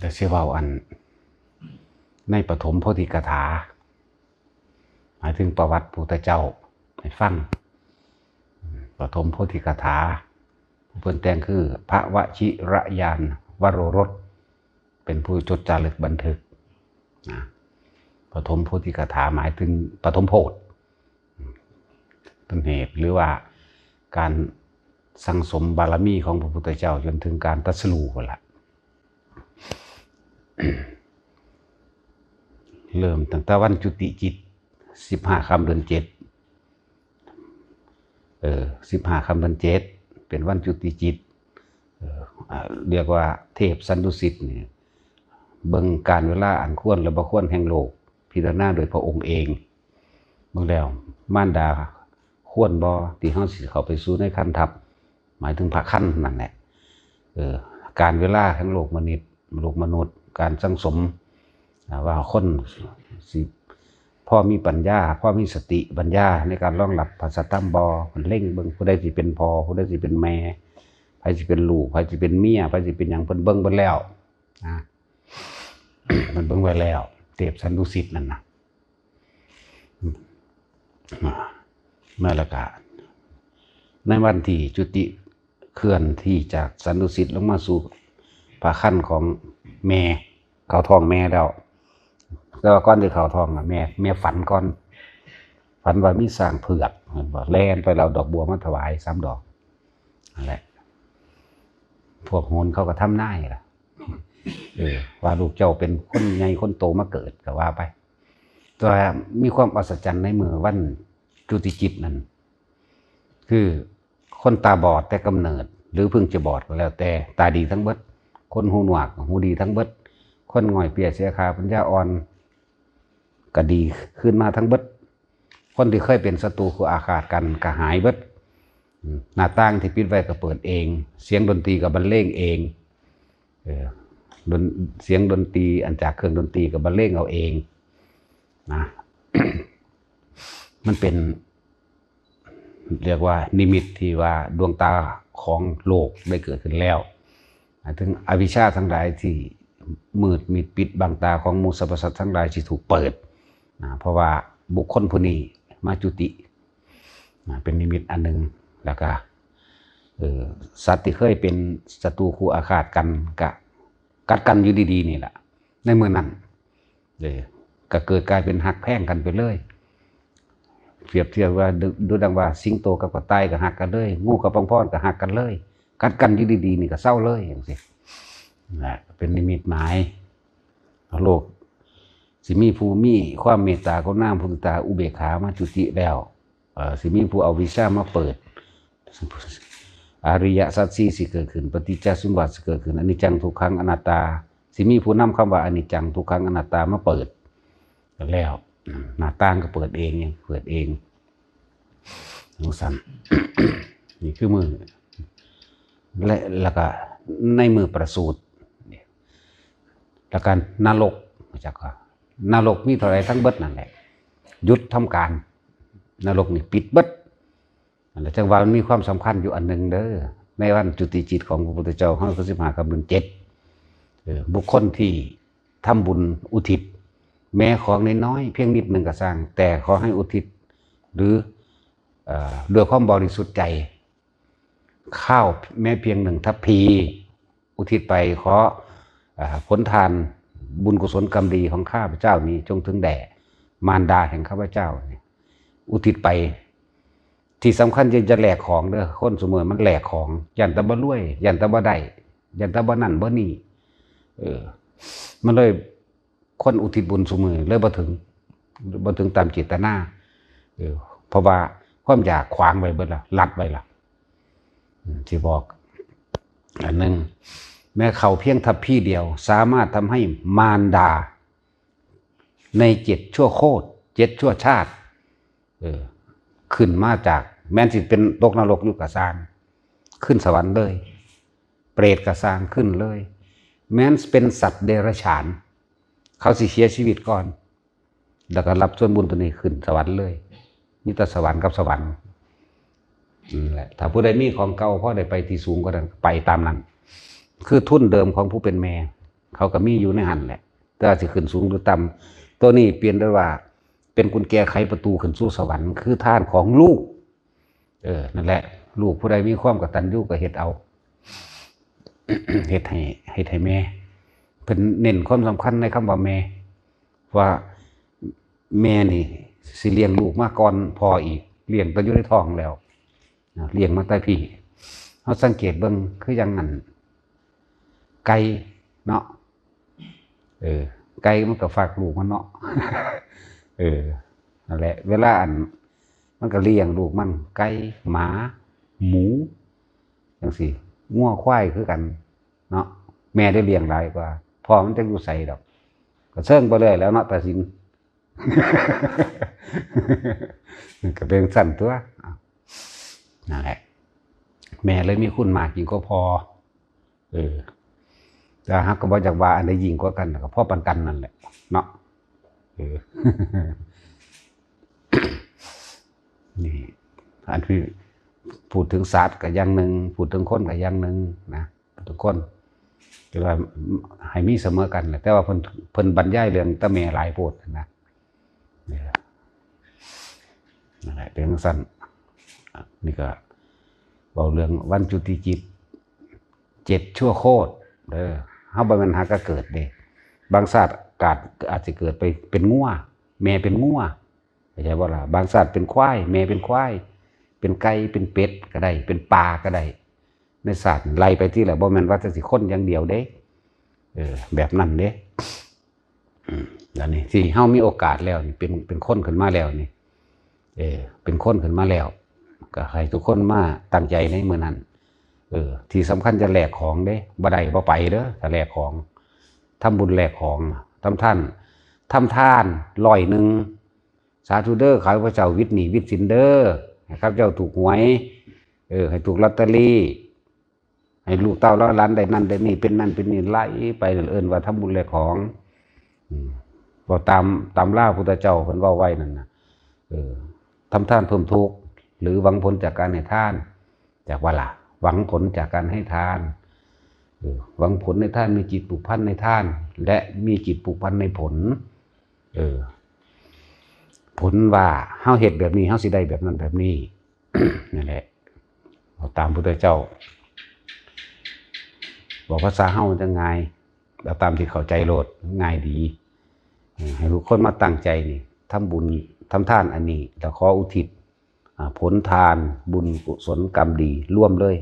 แต่เชื่อว่าอันในปฐมโพธิกถาหมายถึงประวัติพุทธเจ้าให้ฟังปฐมโพธิกถาเพิ่นแต่งคือพระวชิรยานวโรรสเป็นผู้จดจารึกบันทึกปฐมโพธิกถาหมายถึงปฐมโพธิต้นเหตุหรือว่าการสั่งสมบารมีของพระพุทธเจ้าจนถึงการตรัสรู้กันละเริ่มตั้งแต่วันจุติจิต15 ค่ำเดือน 7 15 ค่ำเดือน 7เป็นวันจุติจิตเรียกว่าเทพสันดุสิตนี่เบิ่งการเวลาอันควรและบ่ควรแห่งโลกพิจารณาโดยพระองค์เองเบิ่งแล้วมารดาควรบ่ที่เฮาสิเข้าไปสู่ในคันทัพหมายถึงพระคันนั่นแหละการเวลาแห่งโลกมนุษย์การสังสมว่าคนสิพ่อมีปัญญาพ่อมีสติปัญญาในการรองรับพระสัทธรรมบ่มันเล่งเบิ่งผู้ใดสิเป็นพ่อผู้ใดสิเป็นแม่ไผสิเป็นลูกไผสิเป็นเมียไผสิเป็นหยังเพิ่นเบิ่งเบิดแล้วมันเบิ่งไว้แล้วเทพสันดุสิตนั่นน่ะเมื่อละกะในวันที่จุติเคลื่อนที่จากสันดุสิตลงมาสู่พระคันของแม่เข้าท้องแม่แล้วแต่ว่าก่อนที่เข้าท้องแม่ฝันก่อนฝันว่ามีสร้างเผือกบอกแล่นไปเราดอกบัวมาถวาย3 ดอกนั่นแหละพวกโหนเขาก็ทำนายล่ะว่าลูกเจ้าเป็นคนใหญ่คนโตมาเกิดก็ว่าไปแต่มีความอัศจรรย์ในมือวันจุติจิตนั้นคือคนตาบอดแต่กำเนิดหรือเพิ่งจะบอดก็แล้วแต่ตาดีทั้งเบิดคนหูหนวกหูดีทั้งเบิดคนง่อยเปียเสียขาปัญญาอ่อนก็ดีขึ้นมาทั้งเบิดคนที่เคยเป็นศัตรูคู่อาฆาตกันก็หายเบิดหน้าต่างที่ปิดไว้ก็เปิดเองเสียงดนตรีก็บรรเลงเองเสียงดนตรีอันจากเครื่องดนตรีก็บรรเลงเอาเองนะ มันเป็นเรียกว่านิมิตที่ว่าดวงตาของโลกได้เกิดขึ้นแล้วถึงอวิชชาทั้งหลายที่มืดมิดปิดบังตาของหมู่สรรพสัตว์ทั้งหลายที่ถูกเปิดเพราะว่าบุคคลผู้นี้มาจุติเป็นนิมิตอันหนึ่งแล้วก็สัตว์ที่เคยเป็นศัตรูคู่อาฆาตกันกัดกันอยู่ดีๆนี่แหละในเมื่อนั้นก็เกิดกลายเป็นหักแพ่งกันไปเลยเปรียบเทียบว่าดูดังว่าสิงโตกับกระต่ายก็หักกันเลยงูกับปังพรก็หักกันเลยกัดกันอยู่ดีๆนี่ก็เศร้าเลยอย่างนี้นะเป็นนิมิตหมายโลกสิมีผู้มีความเมตตากรุณามุทิตาอุเบกขามาจุติแล้วสิมีผู้เอาวิชามาเปิดอริยสัจสี่สิเกิดขึ้นปฏิจจสมุปบาทสิเกิดขึ้นอนิจจังทุกขังอนัตตาสิมีผู้นำคำว่าอนิจจังทุกขังอนัตตามาเปิดแล้วหน้าต่างก็เปิดเองยังเปิดเองนุสัน นี่คือมือแล้วก็ในมือประสูติแล้วกันนรกจากว่านรกมีเท่าไรทั้งเบิดนั่นแหละหยุดทำการนรกนี่ปิดเบิดแล้วจังว่ามันมีความสำคัญอยู่อันหนึ่งเด้อในวันจุติจิตของพระพุทธเจ้าคือ15 ค่ำเดือน 7บุคคลที่ทำบุญอุทิศแม้ของน้อยๆเพียงนิดหนึ่งก็สร้างแต่ขอให้อุทิศหรือด้วยความบริสุทธิ์ใจข้าวแม้เพียง1 ทัพพีอุทิศไปขอผลทานบุญกุศลกรรมดีของข้าพเจ้านี้จงถึงแด่มารดาแห่งข้าพเจ้าอุทิศไปที่สำคัญจะแหลกของเด้อคนเสมอมันแหลกของยันตะบ่รวยยันตะบ่ได้ยันตะบ่นั่นบ่นี่มันเลยคนอุทิศบุญเสมอเลยบ่ถึงตามเจตนาเพราะว่าความอยากขวางไว้เบิดละลัดไว้ละที่บอกอันนึงแม้เขาเพียงทัพพี่เดียวสามารถทำให้มารดาใน7 ชั่วโคตร7 ชั่วชาติขึ้นมาจากแม้นสิเป็นตกนรกอยู่กับสร้างขึ้นสวรรค์เลยเปรตกับสร้างขึ้นเลยแม้นเป็นสัตว์เดรัจฉานเขาสิเสียชีวิตก่อนแล้วก็รับส่วนบุญตัวนี้ขึ้นสวรรค์เลยนี่แต่สวรรค์กับสวรรค์แหละถ้าผู้ใดมีของเก่าพอได้ไปที่สูงก็ไปตามนั้นคือทุนเดิมของผู้เป็นแม่ เขาก็มีอยู่ในหันแหละแต่สิขึ้นสูงหรือต่ำตัวนี้เปลี่ยนได้ว่าเป็นกุญแจไขประตูขึ้นสู่สวรรค์คือท่านของลูกนั่นแหละลูกผู้ใดมีความกตัญญูก็เฮ็ดเอา เฮ็ดให้แม่เพิ่นเน้นความสำคัญในคำว่าแม่ว่าแม่นี่สิเลี้ยงลูกมาก่อนพออีกเลี้ยงตอนอยู่ในท้องแล้วเลี้ยงมาแต่พี่เฮาสังเกตเบิ่งคืออย่างนั้นไก่เนาะไก่มันก็ฝากลูกมันเนาะ นั่นแหละเวลามันก็เลี้ยงลูกมันไก่หมาหมูจังซี่งัวควายคือกันเนาะแม่ได้เลี้ยงหลายกว่าพ่อมันจังอยู่ใส่ดอกก็เชิงไปเลยแล้วเนาะตาสิน ก็เป็นสั่นตัวนั่นแหละแม่เลยมีคุณมากยิ่งก็พอแต่ฮักก็บ่จากว่าอันใดยิ่งกว่ากันก็พอปานกันนั่นแหละเนาะนี่อันที่พูดถึงศาสตร์ก็อย่างหนึ่งพูดถึงคนก็อย่างหนึ่งนะทุกคนคือว่าให้มีเสมอกันแหละแต่ว่าเพิ่นบรรยายเรื่องตะแม่หลายโพดนะนี่แหละนั่นแหละเป็นสั้นนี่ก็บอกเรื่องวันจุติจิต7ชั่วโคตรเฮาบ่แม่นหาก็เกิดเด้บางศาสตร์อาจจะเกิดไปเป็นงัวแม่เป็นงัวเข้าใจบ่ล่ะบางศาสตร์เป็นควายแม่เป็นควายเป็นไก่เป็นเป็ดก็ได้เป็นปลาก็ได้ในศาสตร์ไล่ไปที่แหละบ่แม่นว่าจะสิคนอย่างเดียวเด้แบบนั้นเด้แล้วนี่ที่เฮามีโอกาสแล้วนี่เป็นคนขึ้นมาแล้วนี่เป็นคนขึ้นมาแล้วก็ให้ทุกคนมาตั้งใจในมื้อนั้นที่สำคัญจะแลกของเด้บ่ได้บ่ไปเด้อถ้าแลกของทำบุญแลกของทำทาน100สาธุเด้อข้าพเจ้าวิทย์หนี้วิทย์สินเด้อให้ข้าพเจ้าถูกหวยให้ถูกลอตเตอรี่ให้ลูกเต้าแล้วหลานได้นั่นได้นี่เป็นนั่นเป็นนี่ไล่ไปเอิ้นว่าทำบุญแลกของบ่ตามล่าพุทธเจ้าเพิ่นเว้าไว้นั่นน่ะทำทานเพิ่มทุกข์หรือหวังผลจากการให้ทานจากว่าล่ะหวังผลจากการให้ทานหวังผลในทานมีจิตผูกพันในทานและมีจิตผูกพันในผลผลว่าเฮาเฮ็ดแบบนี้เฮาสิได้แบบนั้นแบบนี้ นั่นแหละตามพุทธเจ้าบอกภาษาเฮาจะง่ายแล้วตามที่เข้าใจโลดง่ายดีให้ทุกคนมาตั้งใจนี่ทำบุญทำทานอันนี้แล้วขออุทิศผลทานบุญกุศลกรรมดีร่วมเลย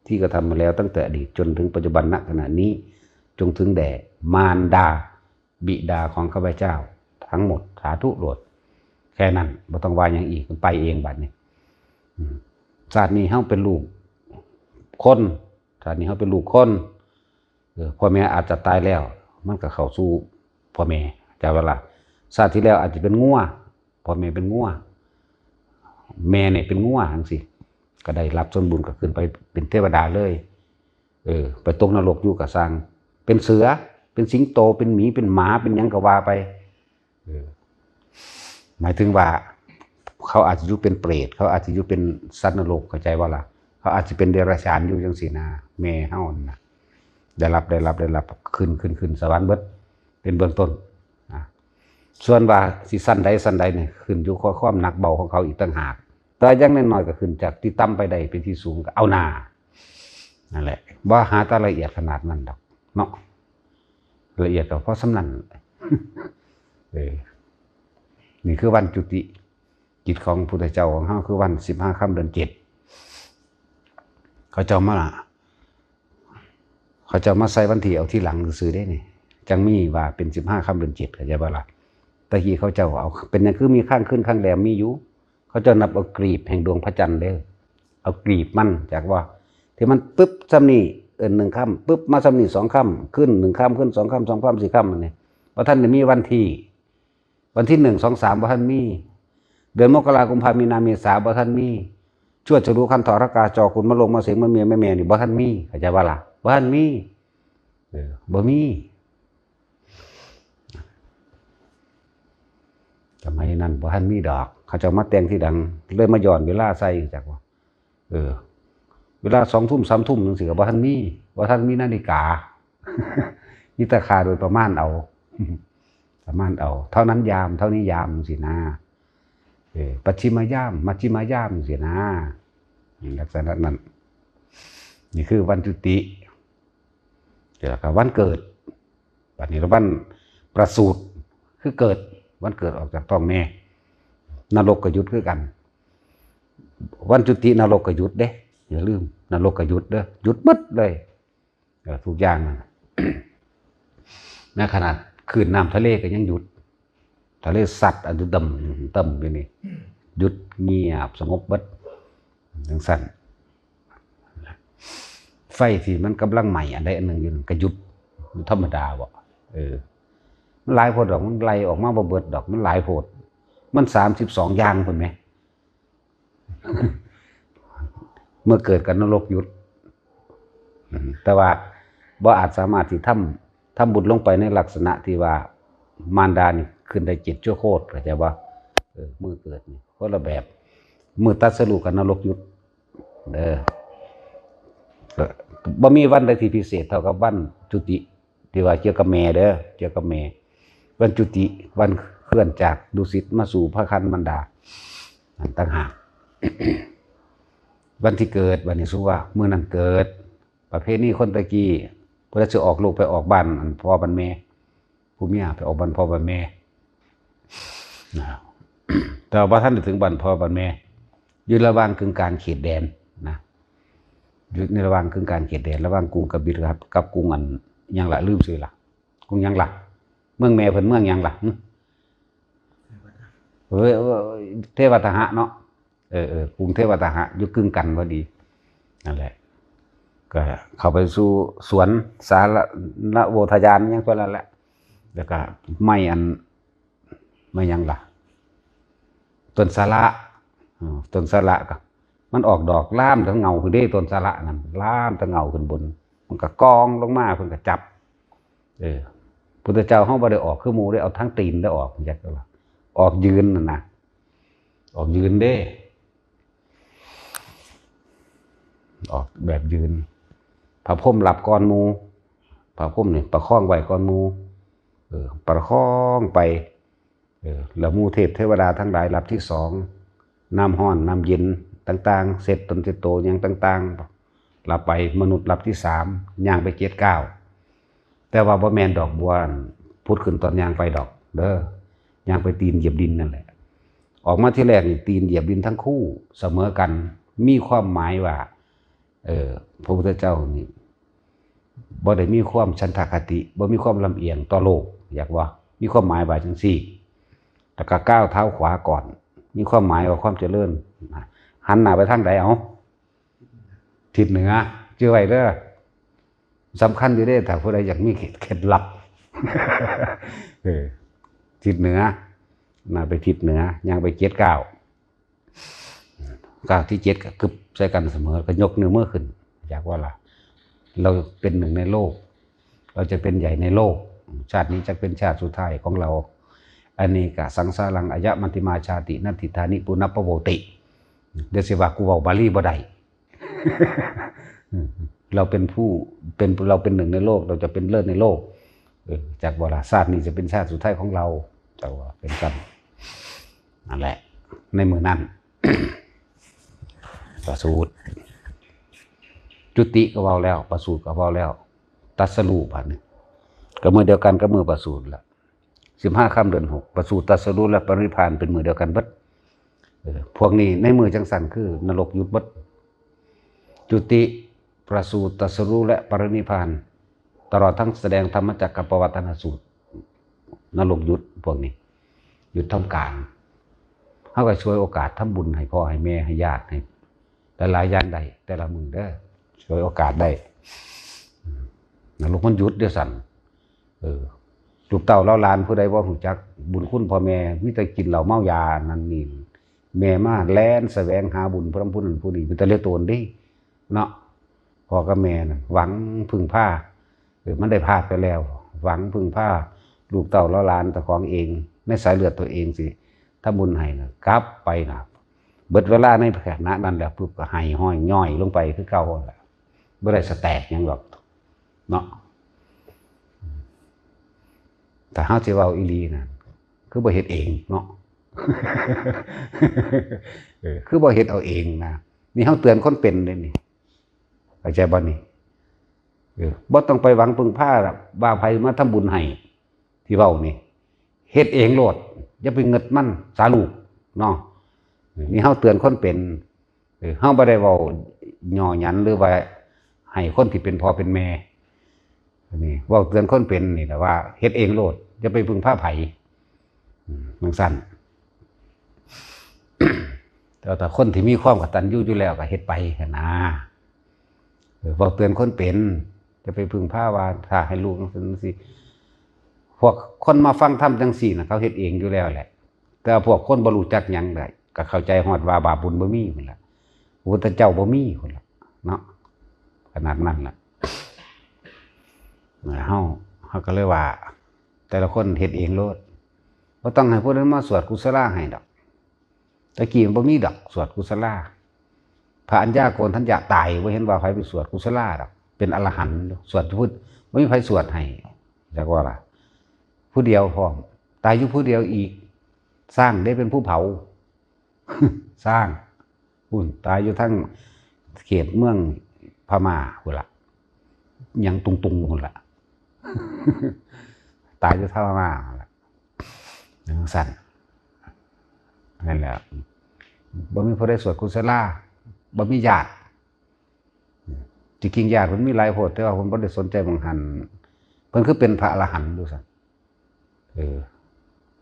ที่กระทำมาแล้วตั้งแต่อดีตจนถึงปัจจุบันณขณะนี้จงถึงแด่มารดาบิดาของข้าพเจ้าทั้งหมดสาธุโลดแค่นั้นบ่ต้องว่าอย่างอีกมันไปเองบัดนี้ชาตินี้เฮาเป็นลูกคนชาตินี้เฮาเป็นลูกคนพ่อแม่อาจจะตายแล้วมันก็เข้าสู่พ่อแม่แต่เวลาชาติที่แล้วอาจจะเป็นงัวพ่อแม่เป็นงัวแม่เนี่ยเป็นงัวจังซี่ก็ได้รับส่วนบุญก็ขึ้นไปเป็นเทวดาเลยไปตกนรกอยู่กับสร้างเป็นเสือเป็นสิงโตเป็นหมีเป็นหมาเป็นหยังก็ว่าไปหมายถึงว่าเขาอาจจะอยู่เป็นเปรตเขาอาจจะอยู่เป็นสัตว์นรกเข้าใจว่าล่ะเขาอาจจะเป็นเดรัจฉานอยู่จังซี่นะแม่เฮาน่ะได้รับขึ้นสวรรค์เบิดเป็นเบื้องต้นส่วนว่าสิสั้นใดเนี่ยขึ้นอยู่กับความหนักเบาของเขาอีกต่างหากแต่อย่างน้อยๆก็ขึ้นจากที่ต่ำไปได้เป็นที่สูงก็เอาหน้านั่นแหละว่าหาแต่ละเอียดขนาดนั้นดอกเนาะละเอียดก็เพราะสำนัน นี่คือวันจุติจิตของพุทธเจ้าของเฮาคือวัน15ค่ำเดือน7เขาเจ้ามาใส่วันที่เอาที่หลังซื้อได้นี่จังมีว่าเป็น15ค่ำเดือน7เข้าใจบ่ล่ะตะกี้เขาเจ้าเอาเป็นนั่นคือมีข้างขึ้นข้างแรมมีอยู่เขาจะนับเอากรีบแห่งดวงพระจันทร์เด้อเอากรีบมันจากว่าที่มันปึ๊บซ้ำนี่1ค่ำปึ๊บมาซ้ำนี่2ค่ำขึ้น1ค่ำขึ้น2ค่ำ2ค่ำ4ค่ำนี่ว่าท่านจะมีวันที่1 2 3บ่ท่านมีเดือนมกราคมกุมภาพันธ์มีนาเมษาบ่ท่านมีชวดฉลูคันธรกาจอคุณมะลงมาเสงมะเมียแม่นี่บ่ท่านมีเข้าใจว่าล่ะบ่ท่านมีบ่มีสมัยนั้นบ่ท่านมีดอกเขาจะมาแต่งที่ดังเลยมาย้อนเวลาใส่จากว่าเวลา20:00 21:00จังซี่ก็บ่ท่านมีนาฬิกา นิตคาโดยประมาณเอาประมาณเอาเท่านั้นยามเท่านี้ยามสินะปัจฉิมยามมัชฌิมยามสินะลักษณะนั้นนี่คือวันจุติเกี่ยวกับวันเกิดวันนี้วันประสูติคือเกิดวันเกิดออกจากท้องแม่นรกก็หยุดคือกันวันจุตินรกก็หยุดเด้อย่าลืมนรกก็หยุดเด้อหยุดหมดเลยทุกอย่างนะแม้ขนาดคลื่นน้ำทะเลก็ยังหยุดทะเลสัตว์อันดุดำต่ำอยู่นี่หยุดเงียบสงบบัดทั้งสั้นไฟที่มันกำลังใหม่อันใดอันหนึ่งอยู่ก็หยุดธรรมดาบ่มันหลายโพดดอกมันไล่ออกมาบ่เบิดดอกมันหลายโพดมัน32อย่างพุ่นไหม เมื่อเกิดกันนรกหยุดแต่ว่าบ่อาจสามารถที่ทำบุญลงไปในลักษณะที่ว่ามารดานี่ขึ้นได้7ชั่วโคตรเข้าใจบ่มือเกิดนี่คนละแบบมือตัดสรุปกันนรกหยุดบ่มีวันใดที่พิเศษเท่ากับวันจุติที่ว่าเกี่ยวกับแม่เกี่ยวกับแม่วันจุติวันเคลื่อนจากดุสิตมาสู่พระคันมารดานั่นต่างหาก วันที่เกิดวันนี้สุว่ามื้อนั้นเกิดประเภทนี้คนตะกี้เพิ่นสิออกลูกไปออกบ้านอันพ่อบ้านแม่ผู้เมียไปออกบ้านพ่อบ้านแม่นะครับแต่ว่าท่านถึงบ้านพ่อบ้านแม่อยู่ระหว่างกึ่งกลางเขตแดนนะอยู่ในระหว่างกึ่งกลางเขตแดนระหว่างกรุงกบิลครับกับกรุงอันยังละลืมชื่อละกรุงยังละเมืองแม่เพิ่นเมืองยังละเทวทหะเนาะกรุงเทวทหะอยู่กึ่งกันพอดีนั่นแหละก็เข้าไปสู่สวนสาระโวทยานยังตัวนั้นแหละแล้วก็ไม่ยังล่ะต้นสาระก็มันออกดอกล่ามทั้งเงาคือได้ต้นสาระนั่นล่ามทั้งเงาขึ้นบนมันก็กองลงมาเพิ่นก็จับพุทธเจ้าเฮาบ่ได้ออกคือหมู่ได้เอาทั้งตีนได้ออกจักว่าออกยืนนั่นนะออกยืนเด้ออกแบบยืนพระพรหมหลับก่อนหมู่พระพรหมนี่ประคองไว้ก่อนหมู่ประคองไปแล้วหมู่เทพเทวดาทั้งหลายหลับที่2น้ำร้อนน้ำเย็นต่างๆเสร็จตนเสร็จโตอย่างต่างๆหลับไปมนุษย์หลับที่3ย่างไป7 ก้าวแต่ว่าบ่แม่นดอกบัวพุดขึ้นตอนย่างไปดอกย่างไปตีนเหยียบดินนั่นแหละออกมาที่แรกนี่ตีนเหยียบดินทั้งคู่เสมอกันมีความหมายว่าพระพุทธเจ้านี่บ่ได้มีความฉันทคติบ่มีความลำเอียงต่อโลกอยากว่ามีความหมายว่าจังซี่แล้วก็ก้าวเท้าขวาก่อนมีความหมายว่าความเจริญหันหน้าไปทางใดเอาทิศเหนือเชื่อไว้เด้อสำคัญอยู่เด้ถ้าผู้ใดอยากมีเคล็ดลับ ทิศเหนือน่าไปทิศเหนือย่างไป7 ก้าวที่7ก็กึบใส่กันเสมอก็ยกนิ้วมือขึ้นอยากว่าล่ะเราเป็นหนึ่งในโลกเราจะเป็นใหญ่ในโลกชาตินี้จะเป็นชาติสุดท้ายของเราอันนี้กะสังสารังอายะมันติมาชาตินัตถิธานิปุณัปปโวติเดี๋ยวสิว่ากูเว้าบาลีบ่ได้ เราเป็นเราเป็นหนึ่งในโลกเราจะเป็นเลิศในโลกจากวาระชาตินี้จะเป็นชาติสุดท้ายของเราแต่ว่าเป็นกันนั่นแหละในมือนั้น ประสูติจุติก็เว้าแล้วประสูติก็เว้าแล้วตัสรู้บัดนี้ก็มือเดียวกันก็มือประสูติละ15 ค่ำเดือน 6ประสูติตัสรู้และปรินิพพานเป็นมือเดียวกันเบิดพวกนี้ในมือจังสันคือนรกหยุดเบิดจุติประสูติตรัสรู้และปรินิพพานตลอดทั้งแสดงธรรมจักรกับปวัตตนสูตรนรกหยุดพวกนี้หยุดทำการเขาก็ช่วยโอกาสทำบุญให้พ่อให้แม่ให้ญาติให้หลายๆอย่างใดแต่ละมือได้ช่วยโอกาสได้นรกมันหยุดเดี๋ยวสั่นลูกเต่าเล่าลานผู้ใดว่าหูจักบุญคุณพ่อแม่มิแต่กินเหล้าเมายานั่นนี่แม่มาแล่นแสวงหาบุญพระพุทธนั้นผู้นี้เป็นแต่เลี้ยตนดิเนาะพ่อกับแม่น่ะหวังพึ่งผ้ามันได้พลาดไปแล้วหวังพึ่งผ้าลูกเต่าเล่าลานแต่ของเองในสายเลือดตัวเองสิถ้าบุญให้นะกลับไปนะเบิดเวลาในขณะนั้นแล้วปุ๊บก็ให้ห้อยย่อยลงไปคือเก่าแหละบ่ได้สแตกหยังหรอกเนาะ แต่เฮาสิเว้าอีหลีน่ะคือบ่เฮ็ดเองเนาะ คือบ่เฮ็ดเอาเองนะนี่เฮาเตือนคนเป็นเด้นี่เข้าใจบ่นี่บ่ต้องไปหวังพึ่งพาว่าไผมาทำบุญให้ที่เว้านี่เฮ็ดเองโลดอย่าไปเงิดมันสาลูกเนาะนี่เฮาเตือนคนเป็นเฮาบ่ได้เว้าย่อหยันหรือว่าให้คนที่เป็นพ่อเป็นแม่นี่เว้าเตือนคนเป็นนี่แหละว่าเฮ็ดเองโลดอย่าไปพึ่งพาไผจังซั่น แต่คนที่มีความกตัญญูอยู่แล้วก็เฮ็ดไปนะบอกเตือนคนเป็นจะไปพึ่งพาว่าถ้าให้ลูกจังซี่พวกคนมาฟังธรรมจังซี่นะเขาเฮ็ดเองอยู่แล้วแหละแต่พวกคนบ่รู้จักหยังได้ก็เข้าใจฮอดว่าบาปบุญบ่มีพุ่นล่ะพระพุทธเจ้าบ่มีพุ่นล่ะเนาะขนาดนั้นล่ะเฮาก็เลยว่าแต่ละคนเฮ็ดเองโลดบ่ต้องให้ผู้นั้นมาสวดกุศลาให้ดอกตะกี้มันบ่มีดอกสวดกุศลาพระอัญญาโกณทัญญะตายบ่เห็นว่าไผไปสวดกุศลาดอกเป็นอรหันต์สวดพุทธบ่มีไผสวดให้จักว่าล่ะผู้เดียวพร้อมตายอยู่ผู้เดียวอีกสร้างได้เป็นผู้เผา สร้างพุ่นตายอยู่ทั้งเขตเมืองพม่าพุ่นล่ะยังตุงพุ่นล่ะ ตายอยู่ทั้งพม่าพุ่นล่ะสั่นนั่นแหละบ่มีผู้ใดสวดกุศลาบ่มีญาติจริงๆญาติเพิ่นมีหลายโพดแต่ว่าเพิ่นบ่ได้สนใจบางหันเพิ่นคือเป็นพระอรหันต์ดูซั่น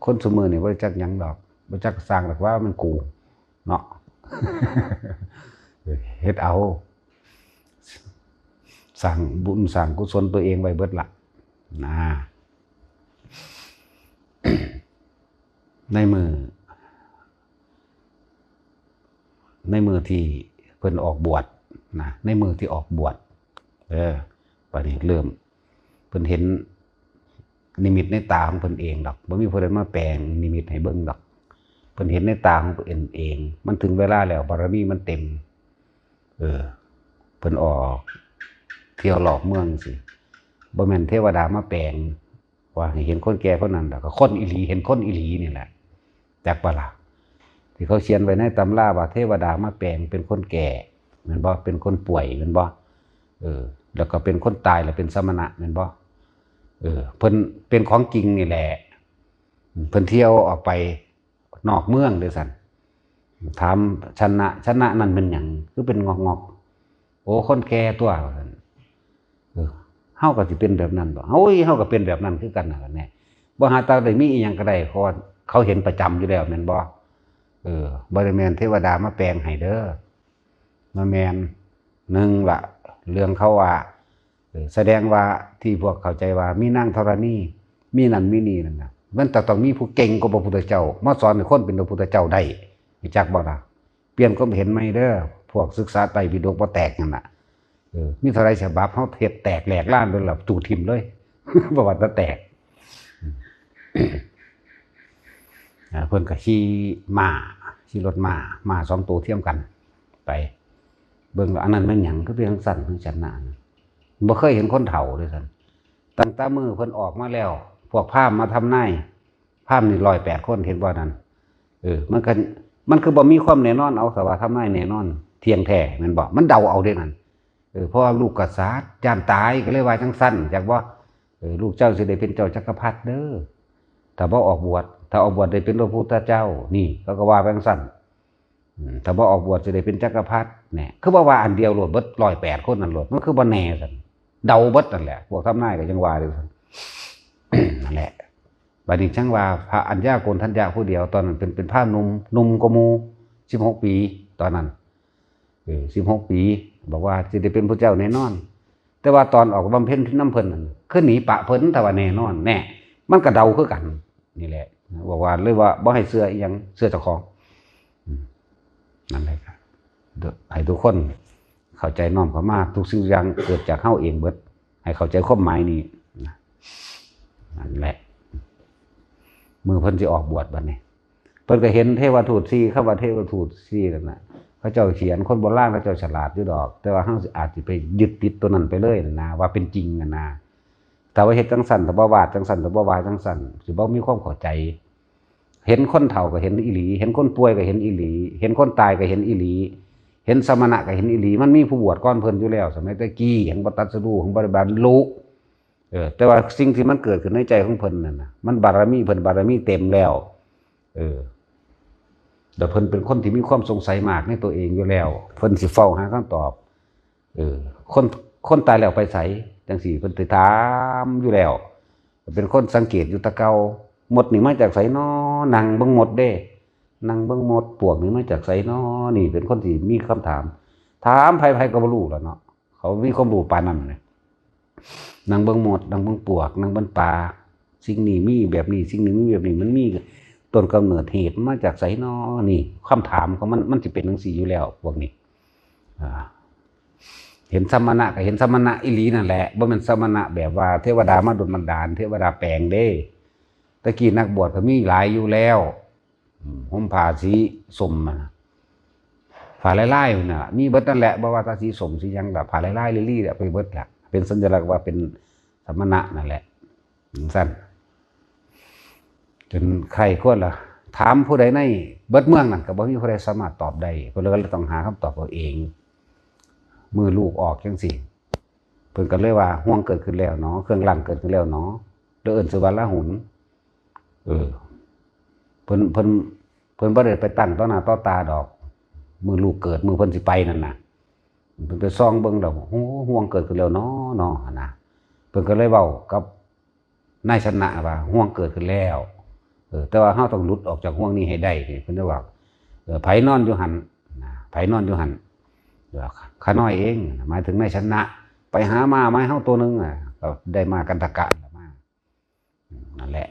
คนซุมื้อนี่บ่รู้จักหยังดอกบ่จักสร้างดอกว่ามันกูเนาะ เฮ็ดเอาสร้างบุญสร้างกุศลตัวเองไว้เบิดล่ะนะ ในมือที่เพิ่นออกบวชนะในมือที่ออกบวชบัดนี้เริ่มเพิ่นเห็นนิมิตในตาของเพิ่นเองดอกบ่มีผู้ใดมาแปลงนิมิตให้เบิ่งดอกเพิ่นเห็นในตาของเพิ่นเองมันถึงเวลาแล้วบารมีมันเต็มเพิ่นออกเที่ยวรอบเมืองสิบ่แม่นเทวดามาแปลงว่าให้เห็นคนแก่คนนั้นดอกก็คนอีหลีเห็นคนอีหลีนี่แหละจักบ่ล่ะที่เขาเขียนไว้ในตำราว่าเทวดามาแปลงเป็นคนแก่แม่นบ่เป็นคนป่วยแม่นบ่แล้วก็เป็นคนตายแล้วเป็นสมณะแม่นบ่เพิ่นเป็นของจริงนี่แหละเพิ่นเที่ยวออกไปนอกเมืองเด้อซั่นถามชนะนั่นเป็นหยังคือเป็นงอกๆโอ้คนแก่ตัวซั่นเฮาก็สิเป็นแบบนั้นบ่โอ้ยเฮาก็เป็นแบบนั้นคือกันน่ะแน่บ่หาตาได้มีอีหยังก็ได้เพราะเขาเห็นประจำอยู่แล้วแม่นบ่บ่ได้แม่นเทวดามาแปลงให้เด้อมาแม่นหนึ่งล่ะเรื่องเขาว่าแสดงว่าที่พวกเข้าใจว่ามีนางธรณีมีนั่นมีนี่นั่นน่ะมันต้องมีผู้เก่งกว่าพระพุทธเจ้ามาสอนให้คนเป็นพระพุทธเจ้าได้รู้จักบ่ล่ะเปลี่ยนความเห็นใหม่เด้อพวกศึกษาไตรปิฎกบ่แตกนั่นน่ะมีเท่าไรฉบับเฮาเฮ็ดแตกแหลกล้านโดยแบบจู่ทิ่มเลย บ่ว่าจะแตก เพิ่นก็ขี่รถม้า2ตัวเทียมกันไปเบิ่งว่าอันนั้นแม่นหยังคือเป็นจังซั่นจังซั่นน่ะบ่เคยเห็นคนเฒ่าเลยซั่นตั้งแต่มื้อเพิ่นออกมาแล้วพวกพราหมณ์มาทำนายพราหมณ์นี่108คนเห็นบ่นั่นมันคือบ่มีความแน่นอนเอาแต่ว่าทำนายแน่นอนเที่ยงแท้แม่นบ่มันเดาเอาเด้นั่นเพราะว่าลูกกษัตริย์ย่านตายก็เลยว่าจังซั่นจักบ่ลูกเจ้าสิได้เป็นเจ้าจักรพรรดิเด้อถ้าบ่ออกบวชถ้าออกบวชได้เป็นพระพุทธเจ้านี่เขาก็ว่าไปจังซั่นถ้าบ่ออกบวชสิได้เป็นจักรพรรดิแน่คือบ่ว่าอันเดียวโลดเบิด108คนนั่นโลดมันคือบ่แน่ซั่นเดาเบิดนั่นแหละพวกทำนายก็จังว่าเด้อซั่น นั่นแหละบัดนี้จังว่าพระอัญญาโกณทัญญะผู้เดียวตอนนั้นเป็นพระหนุ่มกว่าหมู่16 ปีตอนนั้น16 ปีบอกว่าสิได้เป็นพระเจ้าแน่นอนแต่ว่าตอนออกบำเพ็ญน้ำเพิ่นนั่นคือหนีปะเพิ่นแต่ว่าแน่นอนแน่มันก็เดาคือกันนี่แหละบอกว่าเลยว่าบ่ให้เชื่ออีหยังเชื่อเจ้าของนั่นแหละครับให้ทุกคนเข้าใจน้อมเข้ามาทุกสิ่งอย่างเกิดจากเฮาเองเบิดให้เข้าใจความหมายนี้นั่นแหละมือเพิ่นสิออกบวชบัดนี้เพิ่นก็เห็นเทวทูต4คำว่าเทวทูต4นั่นน่ะเขาเจ้าเขียนคนโบราณเขาเจ้าฉลาดอยู่ดอกแต่ว่าเฮาอาจสิไปยึดติดตัวนั้นไปเลยนะว่าเป็นจริงนะ แต่ว่าเฮ็ดจังสั่นแต่บ่วาดจังสั่นแต่บ่วาจังสั่นสิบ่มีความเข้าใจเห็นคนเฒ่าก็เห็นอีหลีเห็นคนป่วยก็เห็นอีหลีเห็นคนตายก็เห็นอีหลีเห็นสมณะก็เห็นอีหลีมันมีผู้บวชก่อนเพิ่นอยู่แล้วสมัยตะกี้แห่งบ่ตัดสรู้ของบ่ได้บรรลุแต่ว่าสิ่งที่มันเกิดขึ้นในใจของเพิ่นนั่นน่ะมันบารมีเพิ่นบารมีเต็มแล้วแต่เพิ่นเป็นคนที่มีความสงสัยมากในตัวเองอยู่แล้วเพิ่นสิเฝ้าหาคำตอบคนตายแล้วไปไสจังซี่เพิ่นสิถามอยู่แล้วเป็นคนสังเกตอยู่แตะเก่าหมดนี่มาจากไสน้อนั่งเบิ่งหมดเด้นั่งเบิ่งหมดปวกนี่มาจากไสน้อนี่เป็นคนที่มีคำถามถามไผๆก็บ่รู้แล้วเนาะเขามีความรู้ปานนั้นน่ะนั่งเบิ่งหมดนั่งเบิ่งปวกนั่งเบิ่งปลาสิ่งนี้มีแบบนี้สิ่งนี้มีแบบนี้มันมีต้นกำเนิดเหตุมาจากไสน้อนี่คำถามของมันสิเป็นจังซี่อยู่แล้วพวกนี้เห็นสมณะก็เห็นสมณะอีหลีนั่นแหละบ่แม่นสมณะแบบว่าเทวดามาดลบันดาลเทวดาแปลงเด้ตะกี้นักบวชก็มีหลายอยู่แล้วห่มผ้าสีส้มผ้าลายๆน่ะมีเบิดนั่นแหละบ่ว่าตาสีส้มสีหยังแบบผ้าลายๆลี่ๆไปเบิดแหละเป็นสัญลักษณ์ว่าเป็นสมณะนั่นแหละซั่นจนใครควรล่ะถามผู้ใดในเบิดเมืองนั่นก็บ่มีผู้ใดสามารถตอบได้เพิ่นเลยต้องหาคำตอบเอาเองมือลูกออกจังซี่เพิ่นก็เลยว่าห่วงเกิดขึ้นแล้วเนาะเครื่องรั่งเกิดขึ้นแล้วเนาะเด้อเอิ้นสุวรรณหุนเพิ่นบ่ได้ไปตั้งต่อหน้าต่อตาดอกมือลูกเกิดมือเพิ่นสิไปนั่นน่ะเพิ่นไปส่องเบิ่งดอกโอ้ห่วงเกิดขึ้นแล้วเนาะนะเพิ่นก็เลยเว้ากับนายชนะว่าห่วงเกิดขึ้นแล้วแต่ว่าเฮาต้องหลุดออกจากห่วงนี้ให้ได้นี่เพิ่นจะว่าไผนอนอยู่หั่นไผนอนอยู่หั่นข้าน้อยเองหมายถึงนายชนะไปหามาไม้เฮาตัวนึงก็ได้มากันตะกะมานั่นแหละ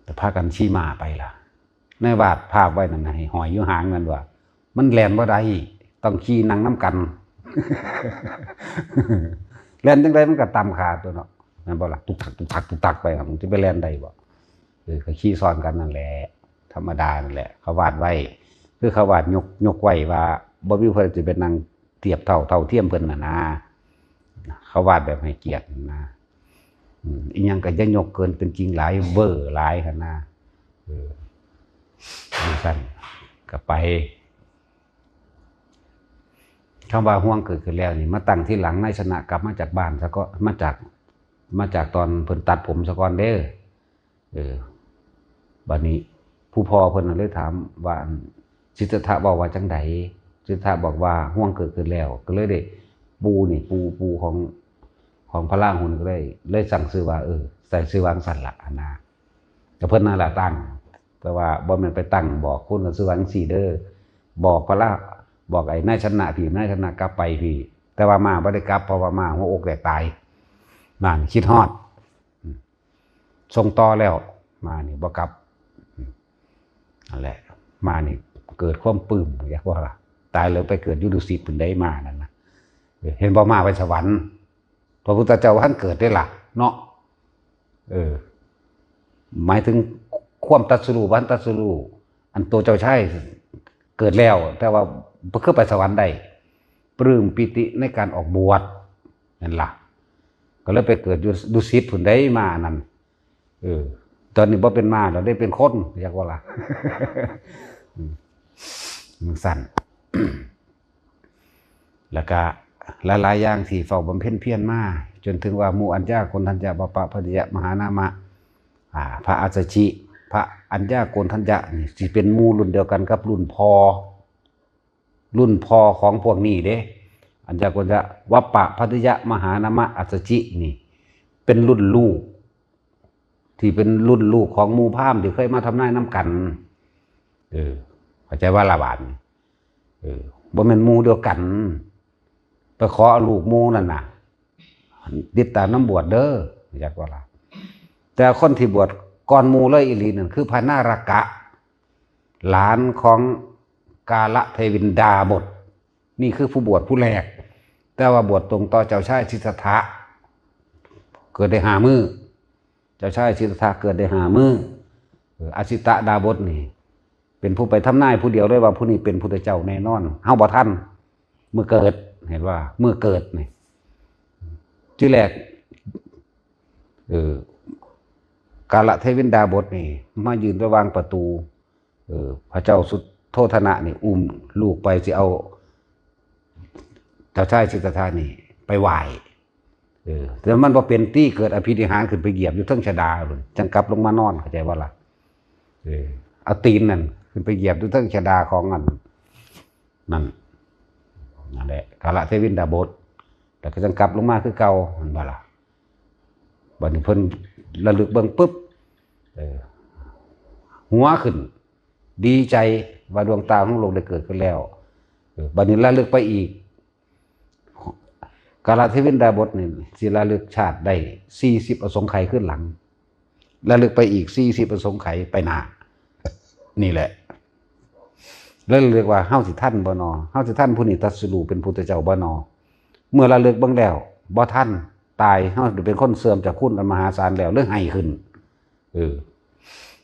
แต่พากันชี้มาไปล่ะในวาดภาพไว้นั่นให้หอยอยู่หางนั่นว่ามันแล่นบ่ได้ต้องขี่นั่งน้ำกันแล่นจังไดมันก็ตามขาตัวเนาะแม่นบ่ล่ะตุกตักไปมันสิไปแล่นได้บ่ก็ขี่ซ้อนกันนั่นแหละธรรมดานั่นแหละเขาวาดไว้คือเขาวาดยกไว้ว่าบ่มีเพิ่นสิเป็นนั่งเทียบเท่าเทียมเพิ่นน่ะนะเขาวาดแบบให้เกียรตินะอีหยังก็จะยกเกินเป็นจริงหลายเวอร์หลายหั่นนะสั่นก็ไปคำว่าห่วงเกิดขึ้นแล้วนี่มาตั้งที่หลังนายชนะกลับมาจากบ้านซะก็มาจากตอนเพิ่นตัดผมซะก่อนเด้อบัดนี้ผู้พ่อเพิ่นเลยถามว่าสิทธัตถะบอกว่าจังไดสิทธัตถะบอกว่าห่วงเกิดขึ้นแล้วก็เลยได้ปูของพระราหุลก็เลยสั่งซื้อว่าใส่ซื้อวางสั่นละนะก็เพิ่นนั่นล่ะตั้งแต่ว่าบ่แม่นไปตั้งบอกคุณซื้อวาง4เด้อบอกพระราบอกไอ้นายชนะพี่นายชนะกลับไปพี่แต่ว่ามาบ่ได้กลับเพราะว่ามาหัวอกแตกตายนั่นคิดฮอดส่งต่อแล้วมานี่บ่กลับนั่นแหละมานี่เกิดความปลื้มอยากว่าล่ะตายแล้วไปเกิดอยู่ดุสิตเพิ่นได้มานั่นนะเห็นบ่มาไปสวรรค์พระพุทธเจ้าท่านเกิดได้ล่ะเนาะหมายถึงความตรัสรู้วันตรัสรู้อันตัวเจ้าชายเกิดแล้วแต่ว่าเพื่อไปสวรรค์ได้ปลื้มปิติในการออกบวชนั่นล่ะก็เลยไปเกิดอยู่ดุสิตผุนได้มานั่นตอนนี้บ่เป็นมาเราได้เป็นคนอยากว่าล่ะมันสั่น แล้วก็หลายๆอย่างที่เฝ้าบำเพ็ญเพียรมาจนถึงว่าหมู่อัญญาโกณฑัญญะปปะพยะมหานามะพระอัสสชิพระอัญญาโกณฑัญญะนี่สิเป็นหมู่รุ่นเดียวกันกับรุ่นพ่อของพวกนี้เด้อัญญาโกณฑัญญะวัปปะพัทยะมหานามะอัสสชินี่เป็นรุ่นลูกที่เป็นรุ่นลูกของหมู่พราหมณ์ที่เคยมาทำนายน้ำกันเข้าใจว่าละบาดบ่แม่นหมู่เดียวกันไปขอลูกหมู่นั่นน่ะติดตามน้ำบวชเด้ออยากว่าล่ะแต่คนที่บวชก่อนหมู่เลยอีหลีนั่นคือพระนารกะหลานของกาลเทวินดาบทนี่คือผู้บวชผู้แรกแต่ว่าบวชตรงต่อเจ้าชายสิทธัตถะเกิดได้5 มื้อเจ้าชายสิทธัตถะเกิดได้5 มื้ออสิตะดาบทนี่เป็นผู้ไปทำนายผู้เดียวเลยว่าผู้นี้เป็นพุทธเจ้าแน่นอนเฮาบ่ทันเมื่อเกิดเห็นว่าเมื่อเกิดนี่ ชื่อแรกกาลเทวินดาบทนี่มายืนระหว่างประตูพระเจ้าสุโธทนะนี่อุ้มลูกไปสิเอาเจ้าชายสิทธัตถะนี่ไปไหว้แต่มันบ่เป็นที่เกิดอภินิหารขึ้นไปเหยียบอยู่เทิงชดาเลยจังกลับลงมานอนเข้าใจว่าล่ะเอาตีนนั่นขึ้นไปเหยียบอยู่เทิงชดาของนั่นแหละกาลเทวินดาบทแต่ก็จังกลับลงมาคือเก่ามันบ่ล่ะบัดนี้เพิ่นระลึกเบิ่งปุ๊บหัวขึ้นดีใจว่าดวงตาของโลกได้เกิดขึ้นแล้วบัดนี้ระลึกไปอีกกาลเทวินดาบทนี่สิระลึกชาติได้40อสงไขยขึ้นหลังระลึกไปอีก40อสงไขยไปหน้านี่แหละแล้วเรียกว่าเฮาสิทันบ่นอเฮาสิทันผู้นี้ตรัสรู้เป็นพุทธเจ้าบ่นอเมื่อระลึกเบิ่งแล้วบ่ทันตายเฮาเป็นคนเสื่อมจากคุณอันมหาศาลแล้วเรื่องให้ขึ้น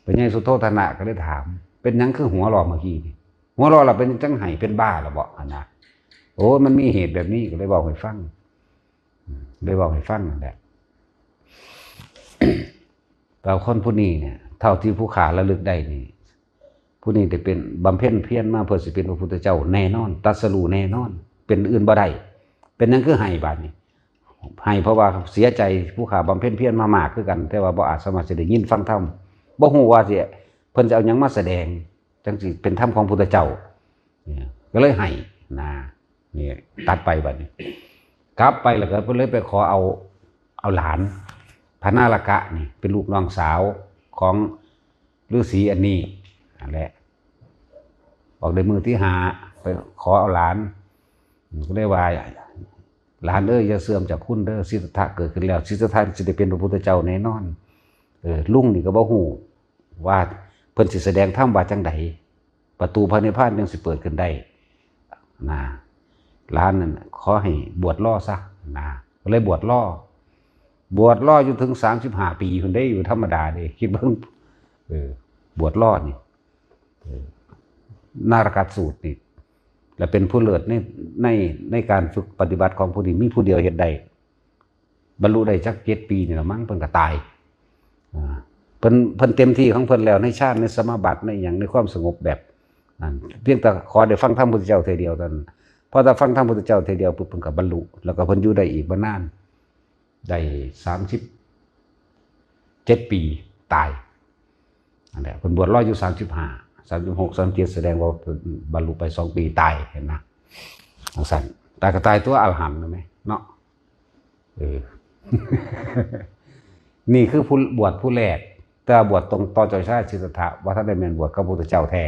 เป็นไงสุโธทนะก็เลยถามเป็นหยังคือหัวรอเมื่อกี้นี่หัวรอเราเป็นจังไห้เป็นบ้าหรอบ่นะโอ้มันมีเหตุแบบนี้ก็เลยบอกให้ฟังนั่นแหละ แต่คนผู้นี้เนี่ยเท่าที่ผู้ขาระลึกได้นี่ผู้นี้ได้เป็นบำเพ็ญเพียรมาเพื่อสิเป็นพระพุทธเจ้าแน่นอนตรัสรู้แน่นอนเป็นอื่นบ่ได้เป็นนั่นคือให้บาดนี้ให้เพราะว่าเสียใจผู้ขาบำเพ็ญเพียรมามากคือกันแต่ว่าบ่อาจสามารถจะได้ยินฟังธรรมบ่ฮู้ว่าสิเพิ่นจะเอาหยังมาแสดงจังสิเป็นธรรมของพุทธเจ้าก็เลยให้นะนี่ตัดไปบัดนี้กลับไปแล้วก็เพิ่นเลยไปขอเอาหลานพระนาลกะนี่เป็นลูกน้องสาวของฤาษีอันนี้นั่นแหละออกในมือที่5ไปขอเอาหลานก็ได้ว่าหลานอย่าเสื่อมจากคุณเด้อสิทธัตถะเกิดขึ้นแล้วสิทธัตถะจะได้เป็นพระพุทธเจ้าแน่นอนลุงนี่ก็บ่ฮู้ว่าเพิ่นสิแสดงธรรมว่าจังไดประตูพระนิพพานยังสิเปิดขึ้นได้นะหลานนั่นขอให้บวชล่อซะนะก็เลยบวชล่ออยู่ถึง35 ปีเพิ่นได้อยู่ธรรมดาเด้คิดเบิ่งบวชล่อนี่นารกัดสูตรนี่และเป็นผู้เลิศในการฝึกปฏิบัติของผู้นี้มีผู้เดียวเฮ็ดได้บรรลุได้จัก7 ปีนี่ล่ะมั้งเพิ่นก็ตายเพิ่นเต็มที่ของเพิ่นแล้วในฌานในสมาบัติในหยังในความสงบแบบนั้นเพียงแต่ขอได้ฟังธรรมพุทธเจ้าเทเดียวเท่านั้นพอถ้าฟังธรรมพุทธเจ้าเทเดียวปุ๊บเพิ่นก็บรรลุแล้วก็เพิ่นอยู่ได้อีกบ่นานได้37 ปีตายนั่นแหละเพิ่นบวชรออยู่35 36 37แสดงว่าบรรลุไป2 ปีตายเห็นนะจังซั่นตายก็ตายตัวอรหันต์มั้ยเนาะนี่คือผู้บวชผู้แรกแต่บวชตรงต่อเจ้าชายสิทธัตถะว่าท่านได้แม่นบวชกับพระพุทธเจ้าแท้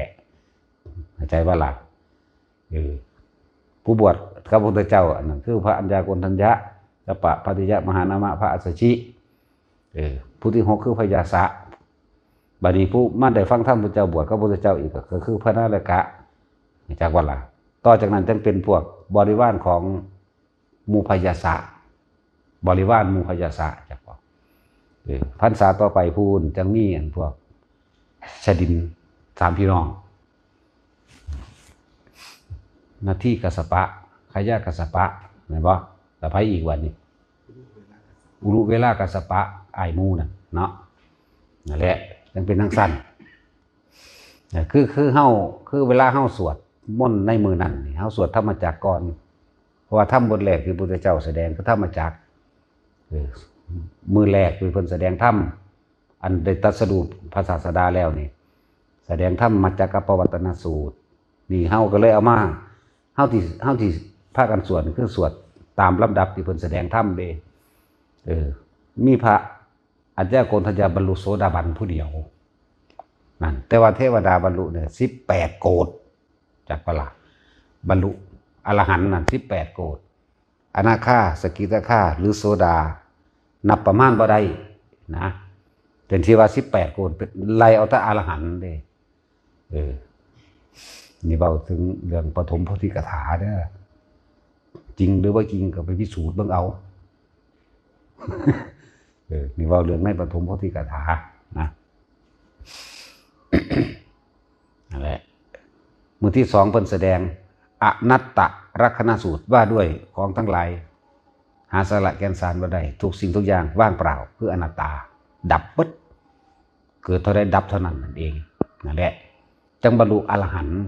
เข้าใจว่าล่ะผู้บวชกับพระพุทธเจ้าอันนั้นคือพระอัญญาโกณฑัญญะกัปปะปฏิยะมหานามะพระอัสสชิผู้ที่6คือพยาสะบัดนี้ผู้มาได้ฟังธรรมพระเจ้าบวชกับพระพุทธเจ้าอีกก็คือพระนาลกะจากว่าล่ะต่อจากนั้นจึงเป็นพวกบริวารของหมู่พยาสะบริวารหมู่พยาสะจักว่าพรรษาต่อไปพูนจังมีอันพวกชดิน3 พี่น้องนาทีกัสสปะขยะกัสสปะแม่นบ่แล้วไผอีกวันนี้อุรุเวลากัสสปะอ้ายหมู่น่ะเนาะนั่นแหละจังเป็นจังซั่นคือเฮาคือเวลาเฮาสวดมนต์ในมื้อนั้นนี่เฮาสวดธรรมจักรก่อนเพราะว่าธรรมบทแรกที่พระพุทธเจ้าแสดงคือธรรมจักรมือแรกคือเพิ่นแสดงธรรมอันได้ตรัสรู้พระศาสดาแล้วนี่แสดงธรรมมัจจกปวัตตนสูตรนี่เฮาก็เลยเอามาเฮาที่พากันสวดคือสวดตามลำดับที่เพิ่นแสดงธรรมเด้มีพระอัญญาโกณฑัญญะบรรลุโสดาบันผู้เดียวนั่นแต่ว่าเทวดาบรรลุเนี่ย18 โกฏจากปะล่ะบรรลุอรหันต์นั่น18 โกฏอนาคาสกิทาคาหรือโสดานับประมาณบ่ได้นะเป็นที่ว่า18 โกฏเป็นไล่เอาแต่อรหันต์เด้นี่เว้าถึงเรื่องปฐมโพธิกถาเด้อจริงหรือว่าจริงก็ไปพิสูจน์เบิ่งเอานี่เว้าเรื่องในปฐมโพธิกถานะนั่นแหละมื้อที่2เพิ่นแสดงอนัตตลักขณสูตรว่าด้วยของทั้งหลาย หาสาระแก่นสารบ่ได้ทุกสิ่งทุกอย่างว่างเปล่าคืออนัตตาดับปึ๊ดเกิดเท่าใดดับเท่านั้นนั่นเองนั่นแหละจังบรรลุอรหันต์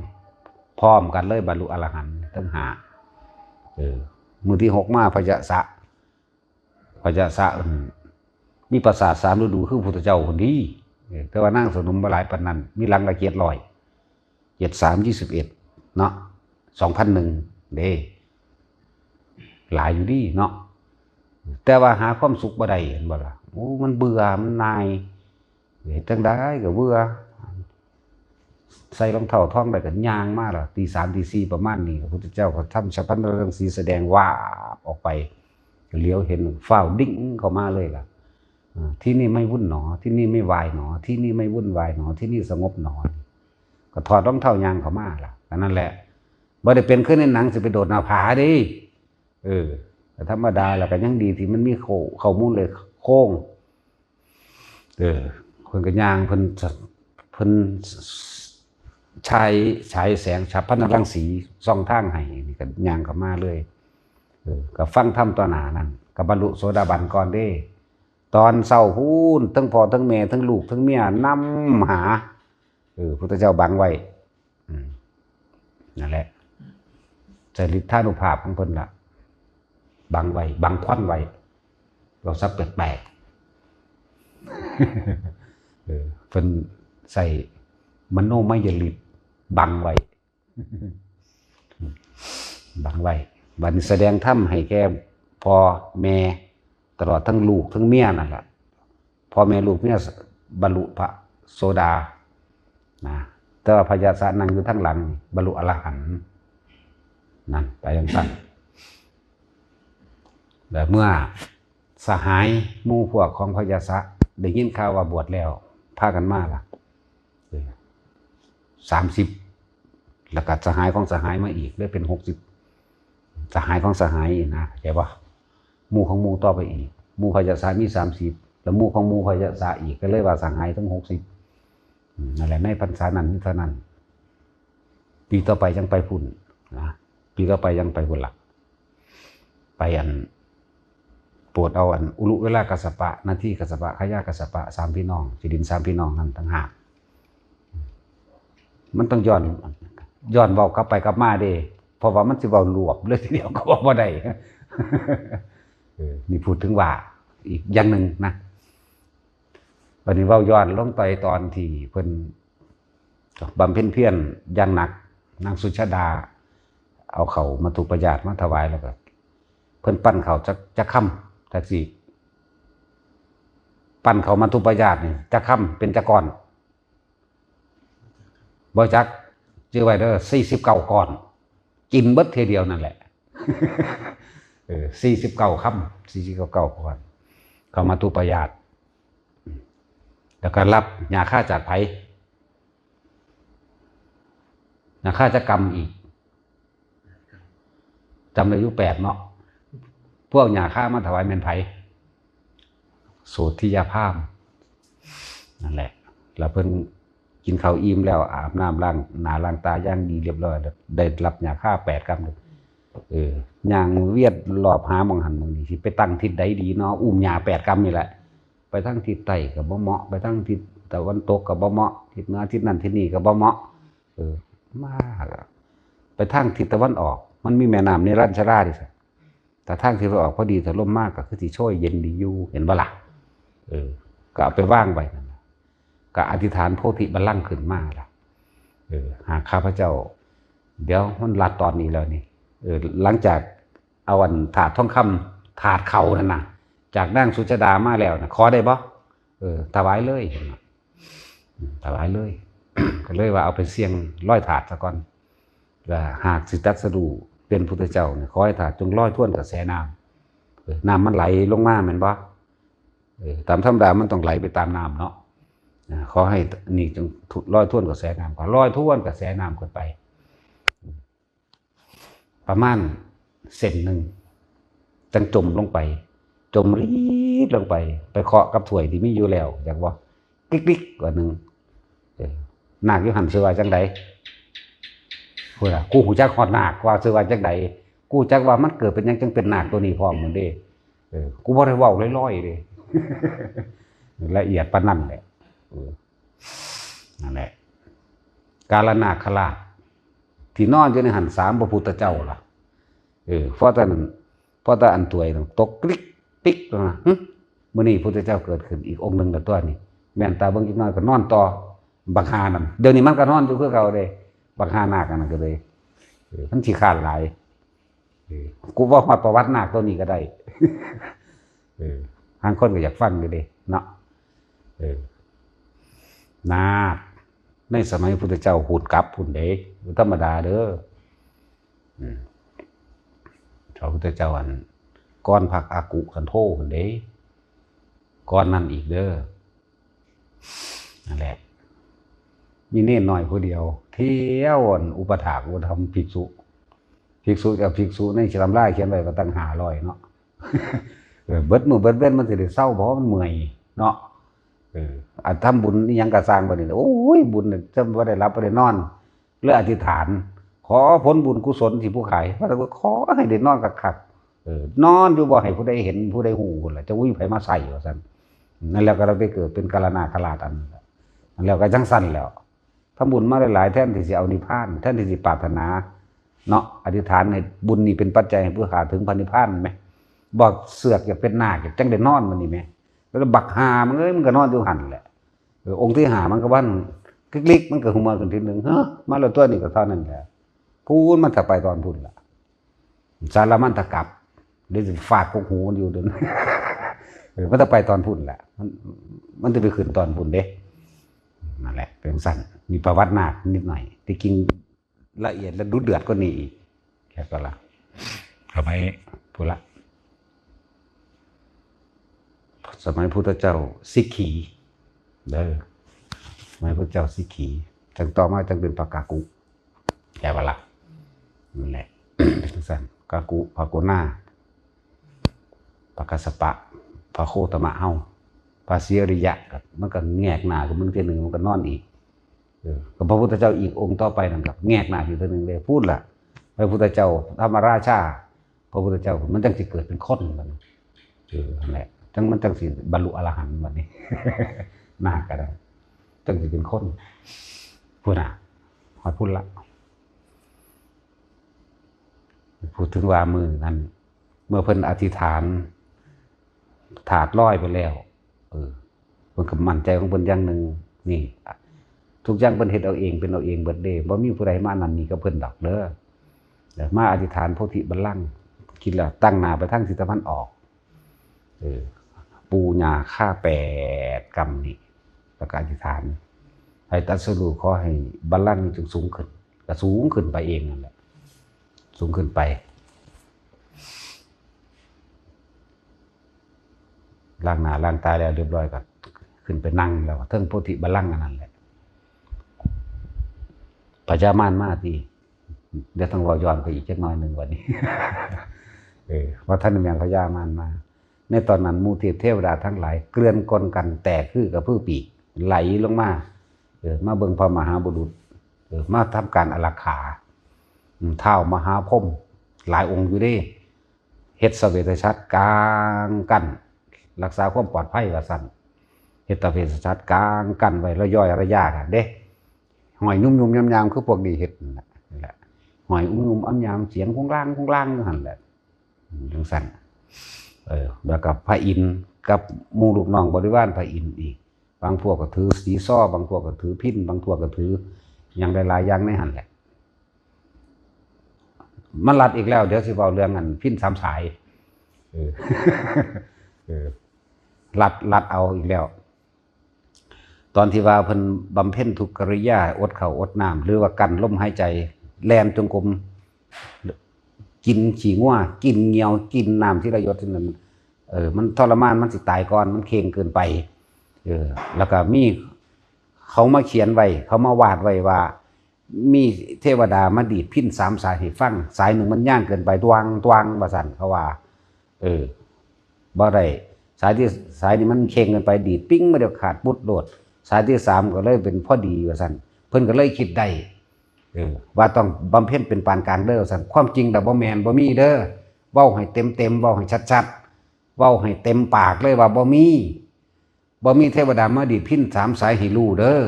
พร้อมกันเลยบรรลุอรหันต์ทั้งหามือที่6มาพยสะมีประสาท3ฤดูคือพุทธเจ้าคนนี้แต่ว่านั่งสนมบ่หลายปานนั้นมีลังละเกียด100 73 21เนาะ2001เด้หลายอยู่ดีเนาะแต่ว่าหาความสุขบ่ได้เห็นบ่ล่ะโอ้มันเบื่อมันนายจังได้ก็เบื่อใส่รองเท้าท่องได้ก็ย่างมาล่ะตี 3 ตี 4ประมาณนี้พระพุทธเจ้าก็ทำฉัพพนรังสีแสดงว่าออกไปเลี้ยวเห็นฟ้าวดิ่งเข้ามาเลยล่ะที่นี่ไม่วุ่นหนอที่นี่ไม่วายหนอที่นี่ไม่วุ่นวายหนอที่นี่สงบหนอก็ถอดรองเท้ายางเข้ามาล่ะนั่นแหละบ่ได้เป็นขึ้นในหนังสิไปโดดหน้าผาดิแต่ธรรมดาแล้วก็ยังดีที่มันมีข้อมูลเลยโค้งคนก็ย่างเพิ่นใช้แสงฉัพพนรังสีส่องทางให้นี่ก็ย่างเข้ามาเลยก็ฟังธรรมต่อหน้านั้นก็บรรลุโสดาบันก่อนเด้ตอนเศร้าพูนทั้งพ่อทั้งแม่ทั้งลูกทั้งเมียนำหาพุทธเจ้าบังไว้นั่นแหละจริตธานุภาพของเพิ่นล่ะบังไว้บังควันไว้เราซับแปลกๆเพิ่นใส่มโนมยฤทธิ์บังไว้บัดนี้แสดงธรรมให้แก่พ่อแม่ตลอดทั้งลูกทั้งเมียนั่นแหละพ่อแม่ลูกเมียบรรลุพระโสดานะแต่ว่าพญาสะนั่งอยู่ทั้งหลังบรรลุอรหันต์นั่นไปอย่างนั้นแต่เมื่อสหายหมู่พวกของพญาสะได้ยินข่าวว่าบวชแล้วพากันมาล่ะ30แล้วก็สหายของสหายมาอีกเลยเป็น60สหายของสหายนะเข้าใจป่ะหมู่ของหมู่ต่อไปอีกหมู่พญาสะมี30แล้วหมู่ของหมู่พญาสะอีกก็เลยว่าสหายทั้ง60นั่นแหละในพรรษานั้นเท่านั้นปีต่อไปยังไปพุ่นนะปีต่อไปยังไปพุ่นหลักไปโปรดเอาอุลุเวลากัสสปะนาทีกัสสปะขยะกัสสปะ3พี่น้องสิดิน3พี่น้องนั่นต่างหากมันต้องย้อนเว้ากลับไปกลับมาเด้เพราะว่ามันสิเว้ารวบเลยทีเดียวก็บ่ได้นี่พูดถึงว่าอีกอย่างหนึ่งนะวันนี้เว้าย้อนลงไปตอนที่เพิ่นบำเพ็ญเพียรอย่างหนักนางสุชาดาเอาเขามาถูกประหยัดมาถวายแล้วก็เพิ่นปั้นเขาจะค่ำจักสิปั้นเขามาถูกประหยัดนี่จะค่ำเป็นจะก่อนบ่จักชื่อไว้เด้อ49ก่อนกินเบิดเทเดียวนั่นแหละ49ค่ำ49ก่อนเขามาถูกประหยัดแล้วก็รับยาฆ่าจากไผยาฆ่าจากกรรมอีกจำได้อยู่8เนาะพวกยาฆ่ามาถวายแม่นไผโสธิยาพามนั่นแหละแล้วเพิ่นกินข้าวอิ่มแล้วอาบน้ำล้างหน้าล้างตาย่างดีเรียบร้อยได้รับยาฆ่า8 กรัมย่างเวียดรอบหาหม่องหันหม่องนี้สิไปตั้งทิศใดดีเนาะอุ้มยา8 กรัมนี่แหละไปทางทิศใต้ก็บ่เหมาะไปทางทิศตะวันตกก็บ่เหมาะทิศเหนือทิศนั้นทิศนี้ก็บ่เหมาะมาไปทางทิศตะวันออกมันมีแม่น้ำนิรัญชราดิซั่นแต่ทางทิศตะวันออกพอดีถ้าลมมากก็คือสิโชยเย็นดีอยู่เห็นบ่ล่ะก็เอาไปวางไว้นั่นก็อธิษฐานโพธิบัลลังก์ขึ้นมาล่ะหากข้าพเจ้าเดี๋ยวมันลัดตอนนี้แล้วนี่หลังจากเอาถาดทองคำถาดเข่านั่นน่ะจากนางสุชาดามาแล้วนะขอได้บ่ถวายเลยถวายเลย ก็เลยว่าเอาไปเสี่ยงร้อยถาดซะก่อนว่าหากสิตรัสรู้เป็นพุทธเจ้าเนี่ยขอให้ถาดจงลอยท่วนกระแสน้ำน้ำมันไหลลงมาแม่นบ่ตามธรรมดามันต้องไหลไปตามน้ำเนาะขอให้นี่จงลอยท่วนกระแสน้ำก็ลอยท่วนกระแสน้ำขึ้นไปประมาณเซนหนึ่งจังจมลงไปจมรีดลงไปเคาะกับถ้วยที่มีอยู่แล้วอย่างว่ากิ๊กๆกว่าหนึ่งนาคอยู่หันเสือว่าจังใดพูดกูหูจักหอดนาคว่าเสือว่าจังใดกูจักว่ามันเกิดเป็นยังจังเป็นนาคตัวนี้พร้อมเหมือนเด้ กูบ่ได้เว้าลอยๆเด้ ละเอียดปานนั้นแหละนั่นแหละกาลนาคราชที่นอนอยู่ในหันสามพระพุทธเจ้าล่ะเพราะแต่อันตัวยตกกริกปิ๊กนะมื้อนี้พุทธเจ้าเกิดขึ้นอีกองค์หนึงแล้วตัวนี้แม่นตาเบิ่งจักหน่อยก็นอนต่อบักหานั่นเดี๋ยวนี้มันก็นอนอยู่คือเก่าเด้บักหานาคนั่นก็เลยมันสิขาดหลายกูว่าฮอดประวัตินาคตัวนี้ก็ได้ทางคนก็อยากฟังอยู่เด้เนาะนาคในสมัยพุทธเจ้าหูดกลับพุ่นเด้ธรรมดาเด้อพระพุทธเจ้าอันก่อนพักอากุคันโธพุ่นเด้ก่อนนั้นอีกเด้อนั่นแหละมีเน้นน้อยผู้เดียวเที่ยวอุปถากอุปธรรมภิกษุกับภิกษุในฉลามไล่เขียนไว้ก็ตั้ง500เนาะเบิดมื้อเบิดเว้นมันสิได้เศร้าเพราะมันเมื่อยเนาะอันทำบุญนี่ยังกระสร้างบ่นี่โอ้ยบุญจะบ่ได้รับบ่ได้นอนเรื่องอธิษฐานขอผลบุญกุศลที่ผู้ขายพระก็ขอให้ได้นอนคักๆนอนอยู่บ่ให้ผู้ใดเห็นผู้ใดฮู้พุ่นล่ะจะอุ้ยไผมาใส่ว่าซั่นนั่นแล้วก็เราไปเกิดเป็นกาลนาคราชอันนั่นแล้วก็จังซั่นแล้วทำบุญมาหลายๆแทนที่สิเอานิพพานแทนที่สิปรารถนาเนาะอธิษฐานให้บุญนี่เป็นปัจจัยให้ผู้ขาถึงพระนิพพานมั้ยบอกเสือกอยากเป็นนาคจังได้นอนมันนี่แม่แล้วบักหามันมันก็นอนอยู่หั่นแหละองค์ที่หามันก็วันคลิกๆมันก็หุมากันทีนึงเฮ้อมาแล้วตัวนี้ก็เท่านั้นแหละพูนมันถ้าไปตอนพุ่นล่ะสารมันตะกลับหรือฝากกกหูอยู่เดินมันจะไปตอนพุ่นแหละมันจะไปขึ้นตอนพุ่นเด้นั่นแหละเป็นสั้นมีประวัตินาคนิดหน่อยที่จริงละเอียดและดุเดือดก็นี่อีกแค่ก็ละทำไมพูดละสมัยพุทธเจ้าสิกขีเด้อสมัยพุทธเจ้าสิกขีจังต่อมาจังเป็นปากากุแค่ว่าละนั่นแหละสั้นกากุปาโกนาปากาสปะพระโคตมะเฮาพระเสียริยะมันก็แงกหน้ากับมึงเทียหนึ่งมันก็นอนอีกกับพระพุทธเจ้าอีกองค์ต่อไปนั่นกับแงกหน้าอยู่เทียหนึ่งเลยพูดล่ะพระพุทธเจ้าธรรมราชาพระพุทธเจ้ามันจังสิเกิดเป็นคนมันนั่นแหละจังมันจังสิบรรลุอรหันต์วันนี้หน้าก็ได้จังสิเป็นคนพูดน่ะหอยพูดละพูดถึงว่ามือนั้นเมื่อเพิ่นอธิษฐานถาดลอยไปแล้วเพิ่นก็มั่นใจของเพิ่นอย่างหนึ่งนี่ทุกอย่างเพิ่นเฮ็ดเอาเองเป็นเอาเองเบิดเด้บ่มีผู้ใดมานั่นนี่ก็เพิ่นดอกเด้อมาอธิษฐานโพธิบัลลังก์คิดแล้วตั้งหน้าไปทางทิศตะวันออกปูญาฆ่า8กรรมนี่แล้วก็อธิษฐานให้ตรัสรู้ขอให้บัลลังก์นี้จงสูงขึ้นก็สูงขึ้นไปเองนั่นแหละสูงขึ้นไปล้างหน้าล้างตาแล้วเรียบร้อยก็ขึ้นไปนั่งแล้วเทิงโพธิบัลลังก์นั่นแหละพญามารมาที่เดี๋ยวต้องรอย้อนไปอีกจักหน่อยนึงวันนี้ ว่าท่านแมงพญามารมาในตอนนั้นมูเทวดาทั้งหลายเกลื่อนกลกันแตกคือกับพืชปีกไหลลงมามาเบิ่งพระมหาบุรุษมาทำการอารักขาเท้ามหาพรหมหลายองค์อยู่ดิเฮ็ดเสวตฉัตรกลางกันรักษาความปลอดภัยว่าซั่นเฮ็ดตเวชฉัตรกลางกันไว้แล้วย่อยระยะกันเด้หอยนุ่มๆยำๆคือพวกนี้เฮ็ดนั่นแหละหอยนุ่มๆยำๆเสียงคงล่างนั่นแหละจังซั่นแล้วกับพระอินทร์กับหมู่ลูกน้องบริวารพระอินทร์อีกบางพวกก็ถือสีซ้อบางพวกก็ถือพิณบางพวกก็ถืออย่างหลายๆอย่างในหั่นแหละมันลัดอีกแล้วเดี๋ยวสิเว้าเรื่องอันพิณ3สายลัดเอาอีกแล้วตอนที่ว่าเพิ่นบำเพ็ญทุกขกิริยาอดข้าวอดน้ำหรือว่ากั้นลมหายใจแล่นจงกรมกินขี้งัวกินเหงียวกินน้ำที่ระยศที่นั้นมันทรมานมันสิตายก่อนมันเค็งเกินไปแล้วก็มีเขามาเขียนไว้เขามาวาดไว้ว่ามีเทวดามาดีดพิณ3สายให้ฟังสายหนึ่งมันย่างเกินไปตวงว่าซั่นเขาว่าบ่ได้สายนี้มันเค็งเกินไปดีดปิ้งมาเดี๋ยวขาดปุดโดดสายที่3ก็เลยเป็นพอดีว่าซั่นเพิ่นก็เลยคิดได้ว่าต้องบำเพ็ญเป็นปานกลางเด้อซั่นความจริงแต่บ่แม่นบ่มีเด้อเว้าให้เต็มเว้าให้ชัด เว้าให้เต็มปากเลยว่าบ่มีเทวดามาดีดพิณ3 สายให้รู้เด้อ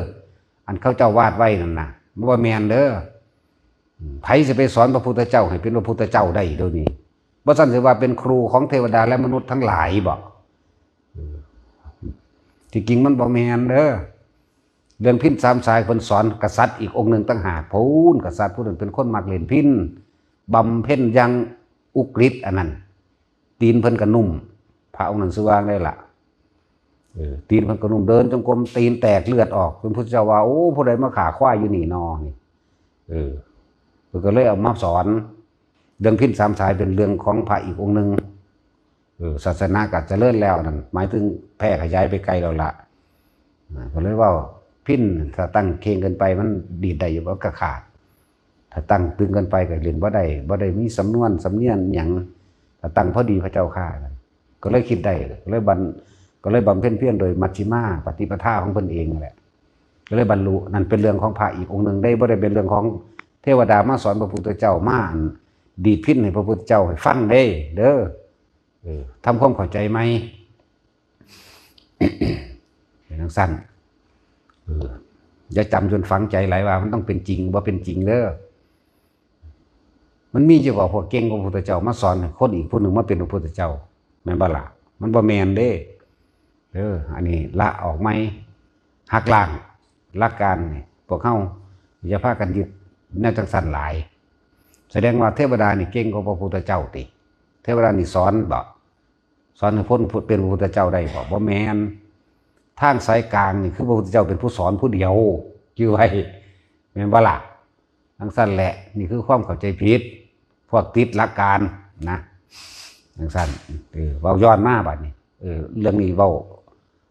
อันเขาเจ้าวาดไว้นั่นน่ะบ่แม่นเด้อไผสิไปสอนพระพุทธเจ้าให้เป็นพระพุทธเจ้าได้เดี๋ยวนี้บ่ซั่นสิว่าเป็นครูของเทวดาและมนุษย์ทั้งหลายบ่ที่จริงมันบ่แม่นเด้อเรื่องพิณ3 สายเพิ่นสอนกษัตริย์อีกองค์หนึ่งต่างหากพูนกษัตริย์ผู้นั้นเป็นคนมักเล่นพิณบำเพ็ญอย่างอุกฤษอันนั้นตีนเพิ่นก็นุ่มพระองค์นั้นสิว่าได้ล่ะตีนเพิ่นก็นุ่มเดินจงกรมตีนแตกเลือดออกเป็นพุทธเจ้าว่าโอ้ผู้ใดมาฆ่าควายอยู่นี่นอนี่เพิ่นก็เลยเอามาสอนเรื่องพิณ3 สายเป็นเรื่องของพระอีกองค์หนึ่งศาสนาก็เจริญแล้วนั่นหมายถึงแพร่ขยายไปไกลแล้วล่ะก็เลยว่าพิณถ้าตั้งเข่งเกินไปมันดีดได้อยู่ก็ขาดถ้าตั้งตึงเกินไปก็เล่นบ่ได้มีสำนวนสำเนียงหยังถ้าตั้งพอดีพระเจ้าข้าก็เลยคิดได้ก็เลยบำเพ็ญเพียรโดยมัชฌิมาปฏิปทาของเพิ่นเองแหละก็เลยบรรลุนั่นเป็นเรื่องของพระอีกองค์หนึ่งได้บ่ได้เป็นเรื่องของเทวดามาสอนพระพุทธเจ้ามาดีดพิณให้พระพุทธเจ้าให้ฟังได้เด้อทำความเข้าใจไหม เป็นทั้งสั้นอย่าจำจนฝังใจหลายว่ามันต้องเป็นจริงว่าเป็นจริงเด้อมันมีจะบอกพวกเก่งของพระพุทธเจ้ามาสอนคนอีกผู้หนึ่งมาเป็นพระพุทธเจ้าแม่นบ่ล่ะมันบ่แม่นเด้อันนี้ละออกไหมหักล้างหลักการนี่พวกเฮาอย่าพากันยึดแนวจังสั้นหลายแสดงว่าเทวดานี่เก่งกว่าพระพุทธเจ้าติเทวดานี่สอนให้พ้นเป็นพระพุทธเจ้าได้บ่แม่นทางสายกลางนี่คือพระพุทธเจ้าเป็นผู้สอนผู้เดียวชื่อไว้แม่นบ่ล่ะทั้งสั้นแหละนี่คือความเข้าใจผิดพวกติดหลักการนะทั้งสั้นเว้าย้อนมาบัดนี้เรื่องนี้เว้า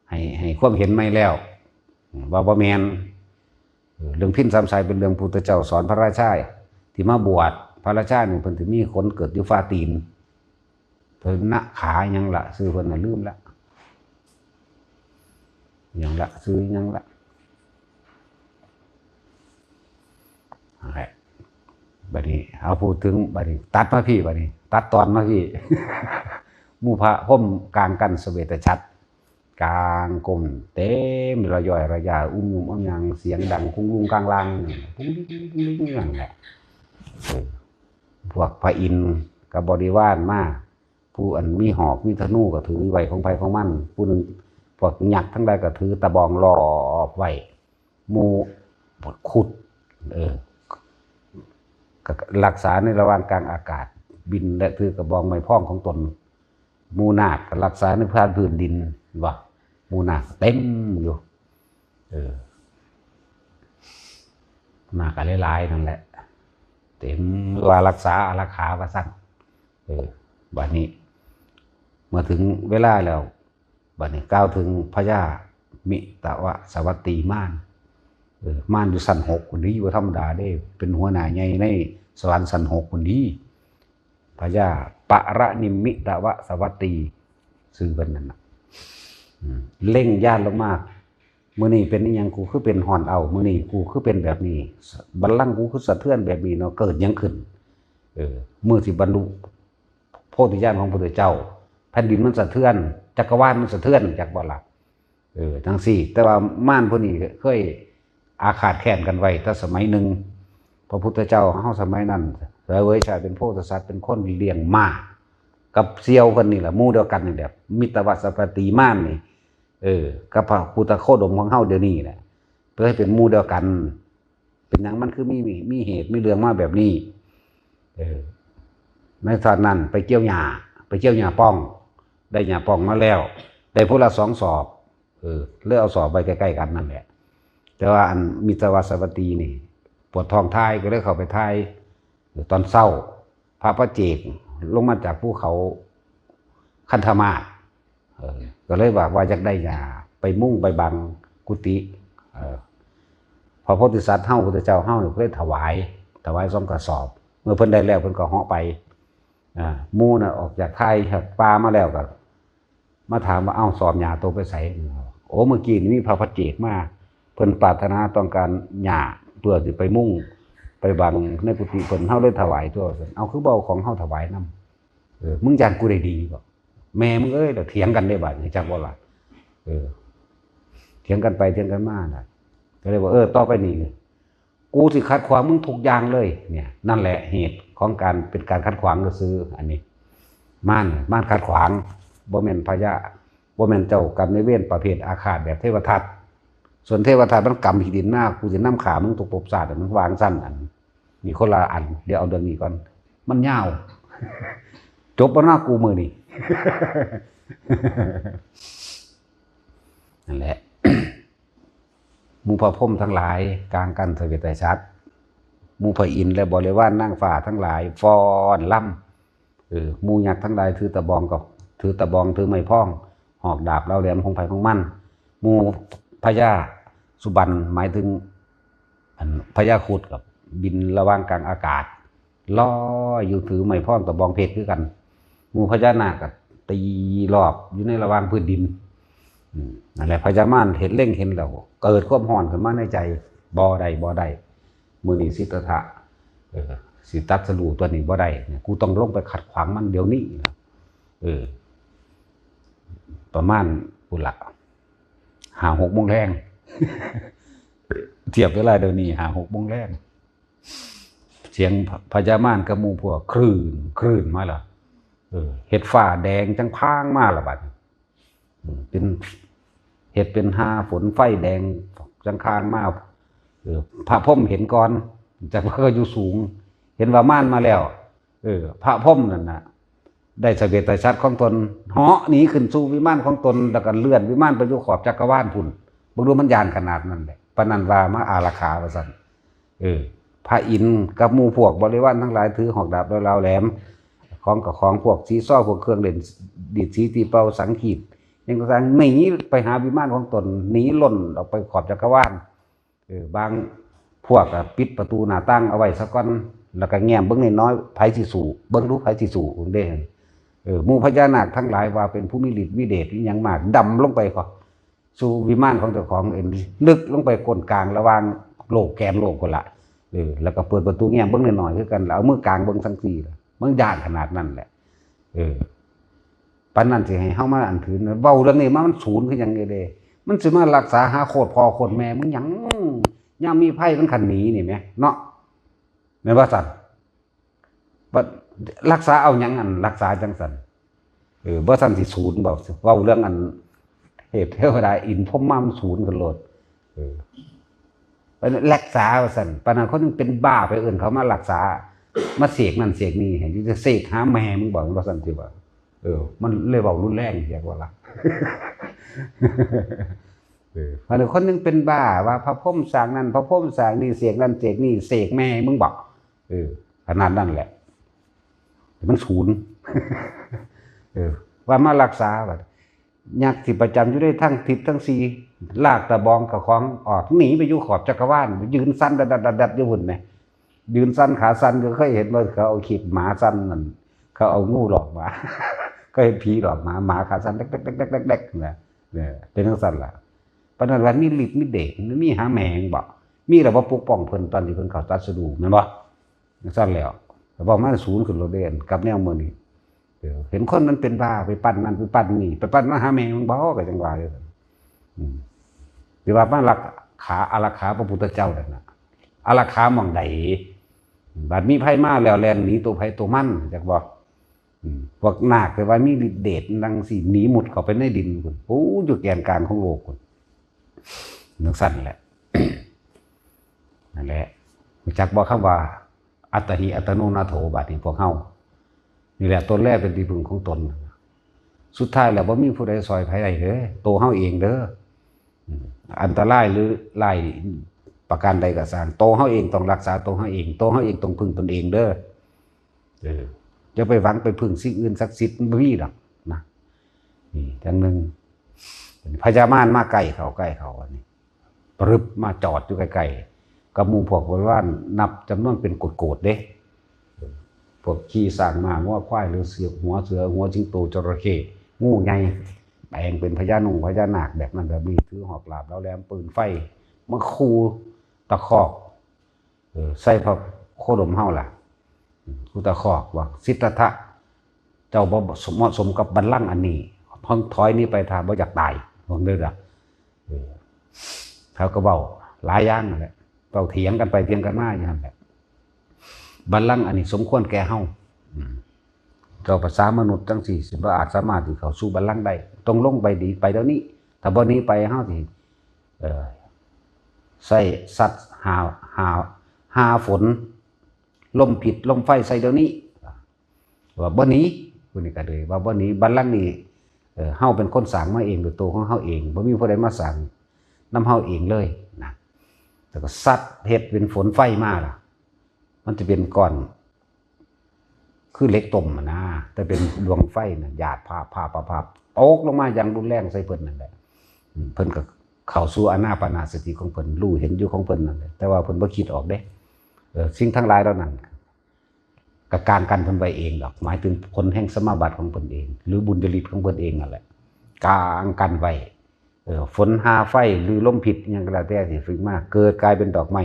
ให้ความเห็นไม่แล้วว่าบ่แม่นเรื่องพิณ3 สายเป็นเรื่องพุทธเจ้าสอนพระราชาที่มาบวชพระราชานี่เพิ่นสิมีคนเกิดอยู่ฟ้าตีนเพิ่นณขาหยังละชื่อเพิ่นน่ะลืมละยังละซื้อยังละบัดนี้เอาพูดถึงบัดนี้ตัดมาพี่บัดนี้ตัดตอนมาพี่ มูพระห่มกลางกันเสวตฉัตรกลางกลมเต็มระย่อยระยาอุ้มอ้อมยังเสียงดังคุ้งลุงกลางลังพุ่งลิ่งนั่นแหละพวกพระอินทร์กับบริวารมาผู้อันมีหอกมีธนูก็ถือไว้ของไผของมันผู้หนึ่งพวกหยักทั้งหลายก็ถือตะบองรอไว้มูบดขุดรักษาในระหว่างกลางอากาศบินและถือกระบองไม้พองของตนมูนาครักษาในพื้นดินว่ามูนาคเต็มอยู่นาคหลายๆนั่นแหละเต็มว่ารักษาอารักขาว่าสั้นบัดนี้เมื่อถึงเวลาแล้วบัดนี้กล่าวถึงพญามิตวสวัตตีม่านม่านอยู่สัน6คนนี้อยู่ธรรมดาได้เป็นหัวหน้าใหญ่ในสวรรค์สัน6คนนี้พญาปะระนิมิตวสวัตตีซื่อเพิ่นนั่นน่ะเล่งย่านลงมากมื้อนี้เป็นอีหยังกูคือเป็นห่อนเอามื้อนี้กูคือเป็นแบบนี้บัลลังก์กูคือสะเทือนแบบนี้เนาะเกิดหยังขึ้นมื้อที่บรรลุโพธิญาณของพระพุทธเจ้าแผ่นดินมันสะเทือนจักรวาลมันสะเทือนจากบ่ล่ะทั้งสี่แต่ว่าม่านพวกนี้เคยอาฆาตแค้นกันไว้ถ้าสมัยหนึ่งพระพุทธเจ้าเฮาสมัยนั้นเสวยชาติเป็นโพธิสัตว์เป็นคนเลี้ยงม้ากับเซียวคนนี่แหละหมู่เดียวกันนี่แหละมิตรวัสปฏิม่านนี่กับพระพุทธโคดมของเฮาเดี๋ยวนี้แหละเพื่อให้เป็นหมู่เดียวกันเป็นหยังมันคือมีเหตุมีเรื่องมาแบบนี้ในตอนนั้นไปเกี่ยวหญ้าป้องได้หญ้าป้องมาแล้วได้ผู้ละ2 สอบเลือกเอาสอบไปใกล้ๆกันนั่นแหละแต่ว่าอันมิตรวัสปฏินี่ปวดท้องทายก็เลยเข้าไปทายตอนเช้าพระประเจกลงมาจากภูเขาคันธมาศก็เลยว่าอยากได้ยาไปมุ่งไปบังกุฏิพอโพธิสัตว์เฮาพุทธเจ้าเฮาก็เลยถวาย2 กระสอบเมื่อเพิ่นได้แล้วเพิ่นก็เหาะไปหมู่น่ะออกจากค่ายป่ามาแล้วก็มาถามว่าเอ้าสอบยาโตไปไสโอ้เมื่อกี้นี่มีพระประเจกมาเพิ่นปรารถนาต้องการยาเพื่อสิไปมุ่งไปบังในกุฏิเพิ่นเฮาเลยถวายตัวเอาคือเบาของเฮาถวายนำมึงย่านกูได้ดีบ่ แม่มึงเอ้ยเดี๋ยวเถียงกันได้บัดนี้จักบ่ล่ะเถียงกันไปเถียงกันมาน่ะก็เลยว่าต่อไปนี้กูสิขัดขวางมึงทุกอย่างเลยเนี่ยนั่นแหละเหตุของการเป็นการขัดขวางก็ซื้ออันนี้ม่านขัดขวางบ่แม่นพญาบ่แม่นเจ้ากรรมนายเวรประเภทอาฆาตแบบเทวทัตส่วนเทวทัตมันกรรมที่ดินหน้ากูสินำขามึงตกภพชาติมันวางสั้นอันมีคนละอันเดี๋ยวเอาเรื่องนี้ก่อนมันยาวจบบ่หน้ากูมื้อนี้ นั่นแหละ หมู่พระพรหมทั้งหลายกลางกันเสวตฉัตรหมู่พระอินทร์และบริวารนางฟ้าทั้งหลายฟ้อนล่ำหมู่ยักษ์ทั้งหลายถือตะบองกับถือตะบองถือไม้พ้องหอกดาบเล่าแหลมของไผ่ของมันหมู่พญาสุบรรณหมายถึงพญาครุฑกับบินระหว่างกลางอากาศลอยอยู่ถือไม้พ้องตะบองเพชรคือกันหมู่พญานาคก็ตีรอบอยู่ในระหว่างพื้นดินนั่นแหละพญามารเห็นเล่งเห็นแล้วเกิดความห่อนขึ้นมาในใจบ่ได้มือนี้สิทธัตถะสิตัดสรูตัวนี้บ่ได้กูต้องลงไปขัดขวางมันเดี๋ยวนี้ประมาณปุระ5-6 โมงแรงเทียบเวลาเดี๋ยวนี้5-6 โมงแรงเสียงพญามารกับหมู่พวกคลื่นมาแล้วเห็ดฟ้าแดงจังพางมาละบัดเป็นเห็ดเป็นฝนไฟแดงจังคางมาพระพรหมเห็นก่อนจากพระก็อยู่สูงเห็นว่าม่านมาแล้วพระพรหมนั่นน่ะได้เสวตฉัตรของตนเหาะหนีขึ้นสู่วิมานของตนแล้วก็เลื่อนวิมานไปอยู่ขอบจักรวาลพุ่นบ่รู้มันยานขนาดนั้นแหละปานนั้นว่ามาอาราขาว่าซั่นพระอินทร์กับหมู่พวกบริวารทั้งหลายถือหอกดาบแล้วแหลมของพวกสีซ้อพวกเครื่องเล่นดีดสีตีเป่าสังขีดยังต่างหนีไปหาวิมานของตนหนีล่นออกไปขอบจักรวาลบางพวกปิดประตูหน้าต่างเอาไว้ซะก่อนแล้วก็แง้มเบิ่งน้อยๆไผสิสู้เบิ่งดูไผสิสู้เด้หมู่พญานาคทั้งหลายว่าเป็นผู้มีฤทธิ์วิเดชอีหยังมากดำลงไปก็สู่วิมานของเจ้าของลึกลงไปก้นกลางระหว่างโลกแกนโลกคนละแล้วก็เปิดประตูแง้มเบิ่งน้อยๆคือกันแล้วเอามือกลางเบิ่งทั้งสี่มันยากขนาดนั้นแหละปานนั้นสิให้เฮามาอันถือเว้าเรื่องนี้มันศูนย์คือหยังเด้มันสิมารักษาหาโคตรพ่อโคตรแม่มึงหยังยามมีไผมันคันหนีนี่แหมเนาะแม่นว่าซั่นบ่รักษาเอาหยังอันรักษาจังซั่นบ่ซั่นสิศูนย์บ่เว้าเรื่องอันเทพเทวดาอินพรหมมามันศูนย์กันโลดไปรักษาว่าซั่นปานนั้นคนนึงเป็นบ้าไปเอิ้นเขามารักษามาเสกนั่นเสกนี่เห็นจะเสกหาแม่มึงบอกว่าซั่นสิว่ามันเลยเว้ารุนแรงอยากว่าล่ะเพราะคนนึงเป็นบ้าว่าพระพรหมสร้างนั้นพระพรหมสร้างนี่เสกนั่นเสกนี่เสกแม่มึงบอกขนาดนั้นแหละมันศูนย์ว่ามารักษาแบบยักษ์ที่ประจำอยู่ได้ทั้งทิศทั้งสี่ลากตะบองกับของออกหนีไปอยู่ขอบจักรวาลยืนสั้นดัดอยู่หุ่นไหมยืนสั้นขาสั้นก็เคยเห็นว่าเขาเอาขีดหมาสั้นนั่นเขาเอางูหลอกหมาก็เห็นผีหลอกหมาขาสั้นเด็กๆนะเป็นทั้งสั้นล่ะปานนั้นว่ามีฤทธิ์มีเดชมีหาแมงบ่มีแล้วบ่ปกป้องเพิ่นตอนที่เพิ่นเข้าตรัสรู้แม่นบ่สั้นแล้วแต่บอกมาศูนย์ขึ้นโลดเด่นกับแนวมื้อนี้เห็นคนนั้นเป็นบ้าไปปั้นนั่นไปปั้นนี่ไปปั้นมาหาแมงบ่ก็จังว่าอยู่หรือว่ามารักขาอารักขาพระพุทธเจ้านั่นน่ะอารักขาหม่องใดบัดมีไผมาแล้วแล่นหนีตัวไผตัวมันจักบ่พวกนาคแต่ว่ามีฤทธิ์เดชดังสิหนีหมดเข้าไปในดินพุ่นโอ้อยู่แกนกลางของโลกพุ่นนักสั่นแหละนั่นแหละรู้จักบ่คำว่าอัตถิอัตโนนาโถบาดนี้พวกเฮานี่แหละตนแรกเป็นที่พึ่งของตนสุดท้ายแล้วบ่มีผู้ใดซอยไผได้เด้อตัวเฮาเองเด้ออันตรายหรือไล่ประการใดก็ตามตัวเฮาเองต้องรักษาตัวเฮาเองตัวเฮาเองต้องพึ่งตนเองเด้ออย่าไปหวังไปพึ่งสิ่งอื่นศักดิ์สิทธิ์บ่มีดอกนะนี่จังนึงพญามารมาใกล้เขาอันนี้ปรึบมาจอดอยู่ใกล้ๆกับหมู่พวกบริวารนับจำนวนเป็นโกดเด้พวกขี่สร้างม้างัวควายหรือเสือหัวจิงโตจระเข้งูใหญ่แปลงเป็นพญานาคแบบนั้นแบบนี้ถือหอกหลาบแล้วแหลมปืนไฟมาขู่ตะคอกใส่พระโคดมเฮาล่ะขู่ตะคอกว่าสิทธัตถะ เจ้าบ่เหมาะสมกับบัลลังก์อันนี้พ้องถอยนี้ไปทางบ่อยากตายผมเด้อล่ะเขาก็เว้าหลายอย่างนั่นแหละเว้าเถียงกันไปเถียงกันมาอย่างนั้นแหละบัลลังก์อันนี้สมควรแก่เฮาเจ้าภาษามนุษย์จังสี่สิบ่อาจสามารถที่เข้าสู่บัลลังก์ได้ต้องลงไปดีไปเดี๋ยวนี้ถ้าบ่นี้ไปเฮาสิใส่สัตว์หาฝนลมผิดลมไฟใส่เดี๋ยวนี้ว่าบ่นี้ผู้นี้ก็เลยว่าบ่นี้บัลลังก์นี้เฮาเป็นคนสร้างมาเองโดยตัวของเฮาเองบ่มีผู้ใดมาสร้างนำเฮาเองเลยนะแต่ก็สัตว์เฮ็ดเป็นฝนไฟมาล่ะมันจะเป็นก้อนคือเหล็กต้มนะแต่เป็นดวงไฟน่ะหยาดพาตกลงมาอย่างรุนแรงใส่เพิ่นนั่นแหละเพิ่นก็เข้าสู่อานาปานสติของเพิ่นรู้เห็นอยู่ของเพิ่นนั่นแหละแต่ว่าเพิ่นบ่คิดออกเด้สิ่งทั้งหลายเหล่านั้นกับการกันเพิ่นไว้เองดอกหมายถึงผลแห่งสมาบัติของเพิ่นเองหรือบุญจริตของเพิ่นเองนั่นแหละกางกันไว้ฝนหาไฟหรือลมพิษอย่างก็แล้วแต่สิฝึกมาเกิดกลายเป็นดอกไม้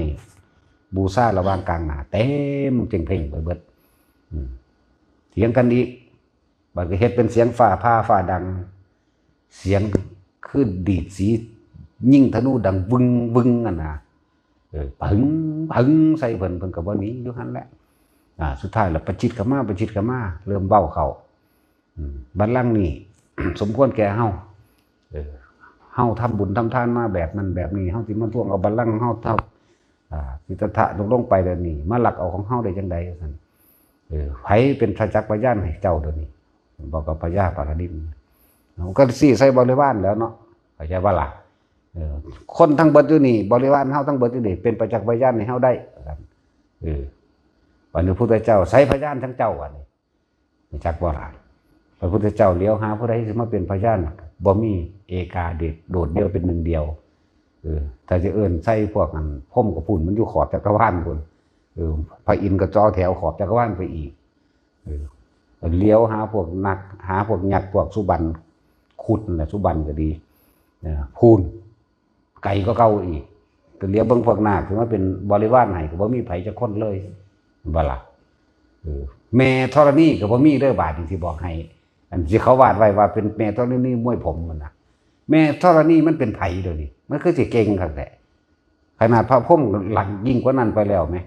บูชาระหว่างกลางหน้าเต็มเจ่งเพ่งไปเบิดเถียงกันอีกบัดก็เฮ็ดเป็นเสียงฟ้าดังเสียงคือดีดสียิ่งธนูดังวึงอ่ะนะปึ้งใส่เพิ่นก็บ่หนีอยู่หั่นแหละสุดท้ายแล้วประชิดเข้ามาเริ่มเบ้าเข้าบัลลังก์นี่ สมควรแก่เฮาเฮาทำบุญทำทานมาแบบนั้นแบบนี้เฮาสิมาทวงเอาบัลลังก์เฮาเท่าสิทธะลงไปเดี๋ยวนี้มาหลักเอาของเฮาได้จังได๋ซั่นไผเป็นพระจักรพยานให้เจ้าเดี๋ยวนี้บอกกับพญาปาราดิมก็สิใส่บริวารแล้วเนาะเข้าใจบ่ล่ะคนทั้งเบิดอยู่นี่บริวารเฮาทั้งเบิดอยู่นี่เป็นประจักษ์พยานให้เฮาได้วันนี้พระพุทธเจ้าใส่พยานทั้งเจ้าวันนี้จักบ่ล่ะพระพุทธเจ้าเลี้ยวหาผู้ใดสิมาเป็นพยานบ่มีเอกาเดชโดดเดียวเป็นหนึ่งเดียวถ้าจะเอิ้นใส่พวกนั้นพรหมกับพุ่นมันอยู่ขอบจักรวาลพุ่นพระอินทร์ก็จ่อแถวขอบจักรวาลไปอีกเลี้ยวหาพวกนักหาพวกยักษ์พวกสุบรรณขุดน่ะสุบรรณก็ดีพูนไก่ก็เก่าอีกแต่เลี้ยวเบิ่งพวกนาคถึงว่าเป็นบริวารให้ก็บ่มีไผจักคนเลยบ่ล่ะแม่ธรณีก็บ่มีเด้อบาดที่สิบอกให้อันที่เขาวาดไว้ว่าเป็นแม่ธรณีมวยผมมันน่ะแม่ธรณีมันเป็นไผเดี๋ยวนี้มันคือสิเก่งคักแท้ขนาดพระพรหมหลังยิ่งกว่านั้นไปแล้วมั้ย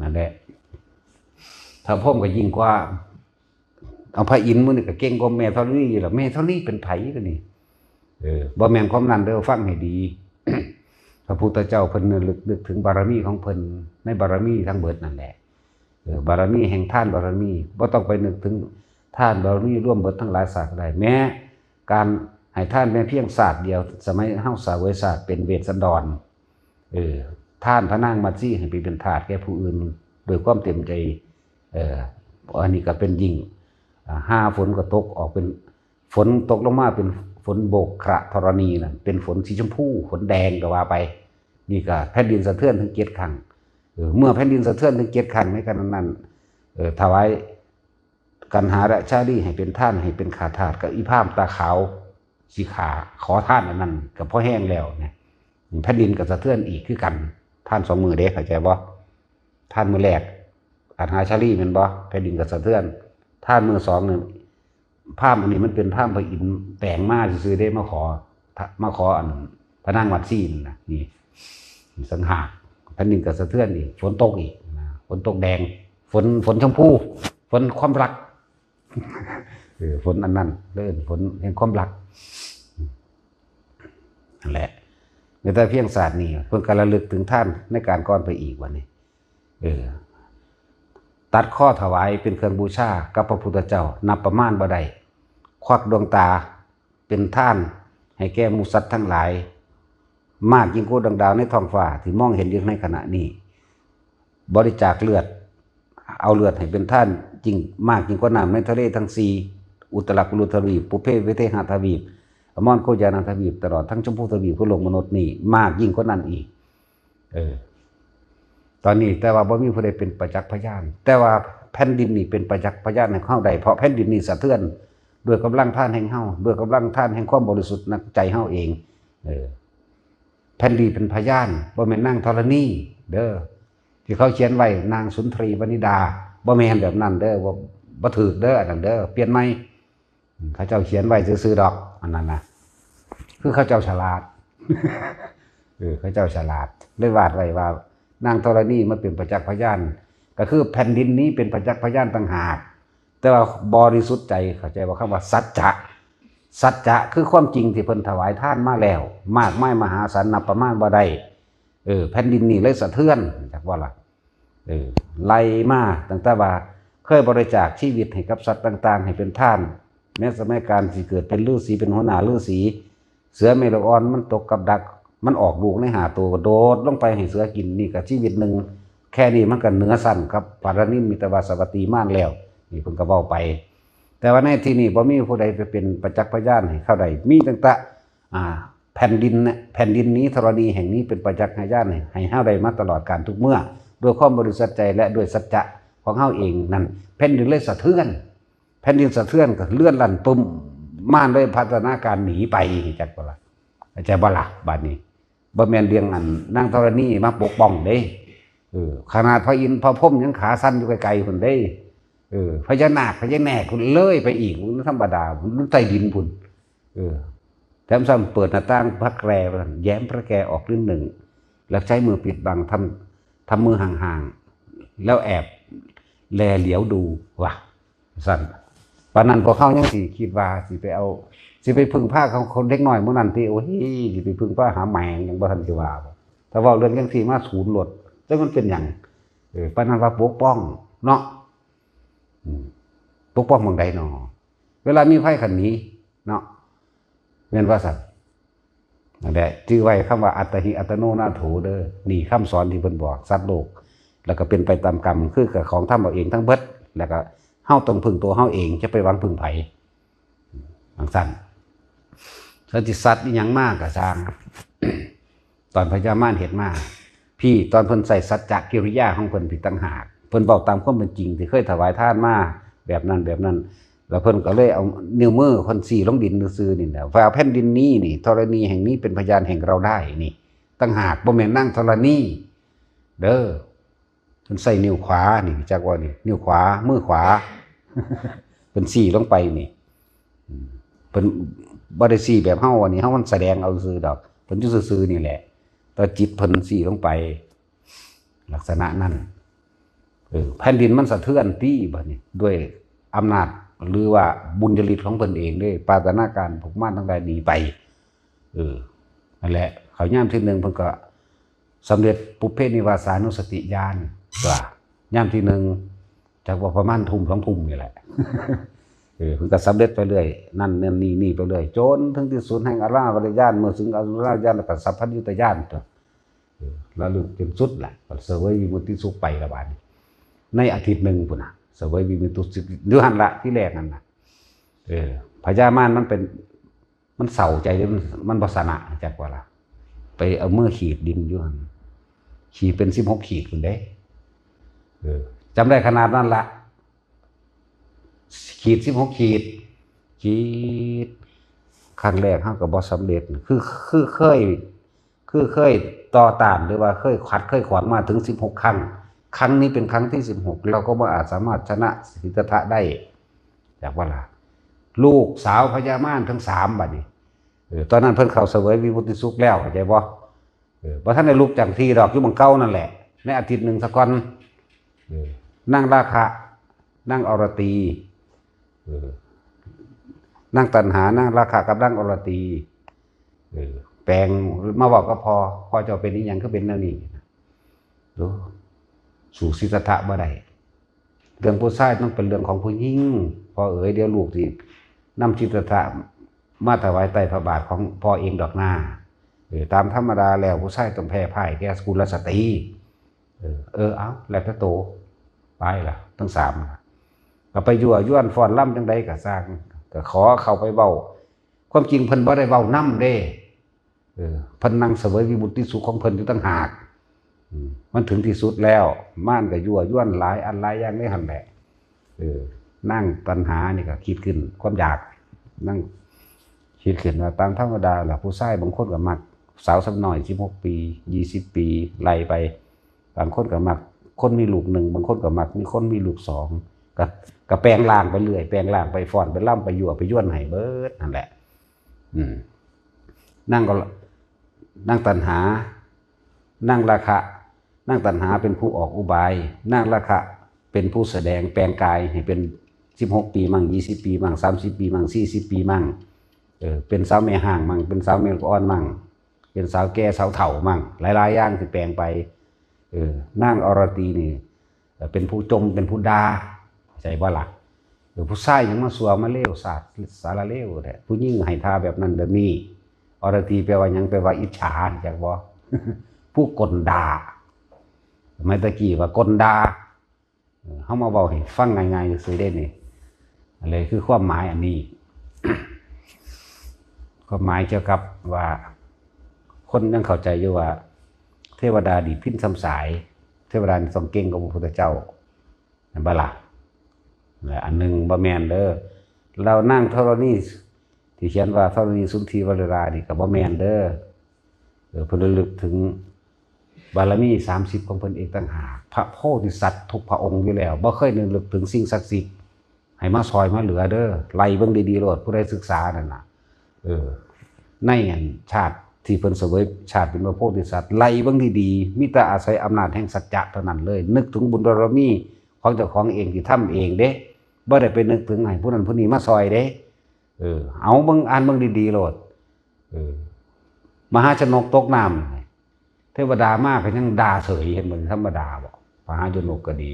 นั่นแหละถ้าพรหมก็ยิ่งกว่าเอาพระอินทร์มื้อนี่ก็เก่งกว่าแม่ธรณีอยู่แล้วแม่ธรณีเป็นไผก็นี่บ่แม่นความนั้นเด้อฟังให้ดี พระพุทธเจ้าเพิ่นนึกถึงบารมีของเพิ่นในบารมีทั้งเบิดนั่นแหละบารมีแห่งท่านบารมีบ่ต้องไปนึกถึงท่านบารมีร่วมเบิดทั้งหลายศาสตร์ได้แม้การให้ท่านแม้เพียงศาสตร์เดียวสมัยเฮาสาวกศาสตร์เป็นเวสสันดรท่านพระนางมัตสีให้ไปเป็นทาสแก่ผู้อื่นโดยความเต็มใจอันนี้ก็เป็นยิ่งฝนก็ตกออกเป็นฝนตกลงมาเป็นฝนโบกขระธรณีนั่นเป็นฝนสีชมพูฝนแดงก็ว่าไปนี่ก็แผ่นดินสะเทือนถึง7ครั้งเมื่อแผ่นดินสะเทือนถึง7ครั้งในขณะนั้นถวายกันหาและชาลีให้เป็นท่านให้เป็นขาทาสกับอีพามตาขาวสีขาขอท่านอันนั้นก็พอแห้งแล้วเนี่ยแผ่นดินก็สะเทือนอีกคือกันท่าน2มือเด้เข้าใจบ่ท่านมือแรกอันหาชาลีแม่นบ่แผ่นดินก็สะเทือนท่านมือ2นี่ภาพอันนี้มันเป็นภาพพระอินทร์แต่งมาซื่อๆได้มาขออันพระนางมัตสีนะนี่สังหารแผ่นดินก็สะเทือนอีกฝนตกอีกฝนตกแดงฝนชมพูฝนความรักฝนอันนั้นเลื่อนฝนแห่งความรักนั่นแหละแต่เพียงศาสตร์นี่เพิ่งการระลึกถึงท่านในการก่อนไปอีกวันนี้ตัดข้อถวายเป็นเครื่องบูชากับพระพุทธเจ้านับประมาณบ่ได้ควักดวงตาเป็นท่านให้แก่หมู่สัตว์ทั้งหลายมากยิ่งกว่าดวงดาวในท้องฟ้าที่มองเห็นอยู่ในขณะนี้บริจาคเลือดเอาเลือดให้เป็นท่านจริงมากยิ่งกว่าน้ำในทะเลทั้ง4อุตรกุลทวีปปุเพเวเทหทวีปอมรโคจานันทวีปตลอดทั้งชมพูทวีปผู้ลงมนุษย์นี่มากยิ่งกว่านั้นอีกตอนนี้แต่ว่าบ่มีผู้ใดเป็นประจักษ์พยานแต่ว่าแผ่นดินนี่เป็นประจักษ์พยานให้เฮาได้เพราะแผ่นดินนี่สะเทือนด้วยกำลังท่านแห่งเฮาด้วยกำลังท่านแห่งความบริสุทธิ์ในใจเฮาเองแผ่นดินเป็นพยานบ่แม่นนางธรณีเด้อที่เขาเขียนไว้นางสุนทรีวนิดาบ่แม่นแบบนั้นเด้อว่า บ่ถูกเด้ออันนั้นเด้อเปลี่ยนใหม่เขาเจ้าเขียนไว้ซื่อๆดอกอันนั้นนะคือเขาเจ้าฉลาด เขาเจ้าฉลาดได้วาดไว้ว่านางธรณีมาเป็นประจักษ์พยานก็คือแผ่นดินนี้เป็นประจักษ์พยานต่างหากแต่ว่าบริสุทธิ์ใจเข้าใจว่าคำว่าสัจจะสัจจะคือความจริงที่เพิ่นถวายทานมาแล้วมากมายมหาศาลนับประมาณบ่ได้แผ่นดินนี้เลยสะเทือนจากว่าล่ะไล่มาตั้งแต่ว่าเคยบริจาคชีวิตให้กับสัตว์ต่างๆให้เป็นทานแม้สมัยการสิเกิดเป็นฤาษีเป็นหัวหน้าฤาษีเสือเมลออนมันตกกับดักมันออกลูกในหาตัวโดดลงไปให้เสือกินนี่ก็ชีวิตหนึ่งแค่นี้มันก็เหนือสั้นครับปารณิมิตวาสวัตตีม่านแล้วนี่เพิ่นก็เว้าไปแต่ว่าในที่นี้บ่มีผู้ใดไปเป็นประจักษ์พยานให้เข้าใดมีตั้งแต่แผ่นดินนี้ธรณีแห่งนี้เป็นประจักษ์พยานให้เฮาได้มาตลอดการทุกเมื่อด้วยความบริสุทธิ์ใจและด้วยสัจจะของเฮาเองนั่นแผ่นดินเลยสะเทือนแผ่นดินสะเทือนก็เลื่อนลั่นปุ่มม่านเลยพัฒนาการหนีไปจักบ่ล่ะใจบ่ล่ะบัดนี้บ่แม่นเรียงอันนางธรณีมาปกป้องเด้ขนาดพระอินทร์พระพรหมยังขาสั้นอยู่ไกลๆพุ่นเด้พญานาคพญาแหนกพุ่นเลยไปอีกมันธรรมดามันใต้ดินพุ่นแถมซ้ำเปิดหน้าต่างพระแกรแย้มพระแกรออกนิดหนึ่งแล้วใช้มือปิดบังทำมือห่างๆแล้วแอบแลเหลียวดูว่ะสั่นปานนั้นพอเข้ายังสิคิดว่าสิไปพึ่งผ้าเขาคนเล็กน้อยเมื่อนั้นที่โอ้ยสิไปพึ่งผ้าหาแมงยังบ่ทันสิว่าถ้าว่าเรื่องจังซี่มาศูนย์หลดแล้วมันเป็นหยังปานนั้นว่าปกป้องเนาะปกป้องเมืองใดเนาะเวลามีไฟขันนี้เนาะแม่นว่าสั่นนั่นแหละชื่อไว้คำว่าอัตหิอัตโนนาโถเด้อนี่คำสอนที่เพิ่นบอกสัตว์โลกแล้วก็เป็นไปตามกรรมคือกับของทำเอาเองทั้งเบิดแล้วก็เฮาต้องพึ่งตัวเฮาเองจะไปหวังพึ่งไผจังซั่นสัตว์สัตว์อีหยังมากก็สร้าง ตอนพญามารเฮ็ดมาพี่ตอนเพิ่นใส่สัจจะกิริยาของเพิ่นผิดต่างหากเพิ่นบอกตามความเป็นจริงที่เคยถวายทานมาแบบนั้นแล้วเพิ่นก็เลยเอานิ้วมือเพิ่นสี่ลงดินซื่อๆนี่แหละว่าแผ่นดินนี้นี่ธรณีแห่งนี้เป็นพยานแห่งเราได้นี่ต่างหากบ่แม่นนั่งธรณีเด้อเพิ่นใส่นิ้วขวานี่จักว่านี่นิ้วขวามือขวา เพิ่นสี่ลงไปนี่เพิ่นบ่ได้สี่แบบเฮาอันนี้เฮามันแสดงเอาซื่อดอกเพิ่นอยู่ซื่อๆนี่แหละแต่จิตเพิ่นสี่ลงไปลักษณะนั้นแผ่นดินมันสะเทือนตี้บัดนี้ด้วยอำนาจหรือว่าบุญจริตของเพิ่นเองด้วยปาตนาการพวกม่านทั้งหลายหนีไปนั่นแหละเขาย่ามที่หนึ่งเพิ่นก็สำเร็จปุพเพนิวาสานุสติญาณว่าย่ามที่หนึ่งจากว่าประมาณทุ่ม2 ทุ่มนี่แหละ เพิ่นก็สำเร็จไปเรื่อยนั่นนี่ไปเรื่อยจนถึงที่สุดแห่งอราวรญาณเมื่อถึงอราวรญาณแล้วก็สัพพัญญุตญาณตัวแล้วลึกจนสุดแหละเสวยวิมุตติสุขไปละบาดนี้ในอาทิตย์หนึ่งพุ่นน่ะเสวยวิมุตติสุขอยู่หั่นละที่แรกนั่นน่ะพญามารมันเศร้าใจมันบ่สนะจักว่าล่ะไปเอามือขีดดินอยู่หั่นขีดเป็น16 ขีดพุ่นเด้จำได้ขนาดนั้นละขีด16 ขีดครั้งแรกเฮาก็บ่สำเร็จคือเคยต่อต้านหรือว่าเคยขัดเคยขวางมาถึง16 ครั้งครั้งนี้เป็นครั้งที่16เราก็บ่อาจสามารถชนะสิทธัตถะได้จากว่าล่ะลูกสาวพญามารทั้ง3บัดนี้ตอนนั้นเพิ่นเข้าเสวยวิมุตติสุขแล้วเข้าใจบ่บ่ทันได้ลุกจากที่ดอกอยู่บังเก่านั่นแหละในอาทิตย์หนึ่งซะก่อนนั่งราคะนั่งอรตีนั่งตัณหานั่งราคะกับนั่งอรตีแปลงมาบอกก็พอจะเป็นอีหยังก็เป็นแนวนี้สู่สิทธัตถะบ่ได้เรื่องผู้ชายต้องเป็นเรื่องของผู้หญิงพอเดี๋ยวลูกสินำสิทธัตถะมาถวายใต้พระบาทของพ่อเองดอกหน้าตามธรรมดาแล้วผู้ชายต้องแพ้พ่ายแก่กุลสตรีเอาแล้วแต่โตไปล่ะทั้ง3ก็ไปยั่วยวนฟ้อนล่ำจังใดก็สร้างก็ขอเข้าไปเว้าความจริงเพิ่นบ่ได้เว้านำเด้เพิ่นนั่งเสวยวิมุตติสุขของเพิ่นอยู่ต่างหากมันถึงที่สุดแล้วม่านก็ยั่วยวนหลายอันหลายอย่างได้หั่นแหละนั่งตัณหานี่ก็คิดขึ้นความอยากนั่งคิดขึ้นว่าตามธรรมดาล่ะผู้ชายบางคนก็มักสาวสักหน่อย16 ปี20 ปีไล่ไปบางคนก็มักคนมีลูก1บางคนก็มักมีคนมีลูก2 ก็ก็แปลงล่างไปเรื่อยแปลงล่างไปฟ้อนไปล่ำไปยั่วไปย้วนให้เบิดนั่นแหละนั่งก็นั่งตัณหานั่งราคะนั่งตัณหาเป็นผู้ออกอุบายนั่งราคะเป็นผู้แสดงแปลงกายให้เป็น16 ปีมั่ง20 ปีมั่ง30 ปีมั่ง40 ปีมั่งเป็นสาวแม่ห่างมั่งเป็นสาวแม่อ่อนมั่งเป็นสาวแก่สาวเฒ่ามั่งหลายๆอย่างที่แปลงไปนั่งอรตีนี่เป็นผู้จมเป็นผู้ดาใจบ่ล่ะผู้ชายยังมาสัวมาเลวสารเลวแท้ผู้หญิงให้ท่าแบบนั้นแบบนี้อรตีแปลว่าหยังแปลว่าอิจฉาจักบ่ ผู้กลด่าไม่ตะกี้ว่ากลด่าเฮามาเว้าให้ฟังง่ายๆซื่อได้นี่อะไรคือความหมายอันนี้ ความหมายเกี่ยวกับว่าคนยังเข้าใจอยู่ว่าเทวดาดีพินซ้ำสายเทวดาทรงเก่งกว่าพระพุทธเจ้านั่นบ่ล่ะและอันนึงบ่แม่นเด้อเรานั่งธรณีที่เขียนว่าธรณีสุนทรีวรรานี่ก็บ่แม่นเด้อเพิ่นระลึกถึงบารมี30ของเพิ่นเองต่างหากพระโพธิสัตว์ทุกพระองค์อยู่แล้วบ่เคยระลึกถึงสิ่งศักดิ์สิทธิ์ให้มาซอยมาเหลือเด้อไล่เบิ่งดีๆโลดผู้ใดศึกษานั่นน่ะในชาติที่เพิ่นเสวยชาติเป็นพระโพธิสัตว์ไล่เบิ่งดีๆมีแต่อาศัยอำนาจแห่งสัจจะเท่านั้นเลยนึกถึงบุญบารมีของเจ้าของเองที่ทำเองเด้บ่ได้ไปนึกถึงให้ผู้นั้นผู้นี้มาซอยเด้เอาเบิ่งอ่านเบิ่งดีๆโลดมหาชนกตกน้ำเทวดามากก็ยังด่าเฉยเห็นเหมือนธรรมดาบ่มหาชนกก็ดี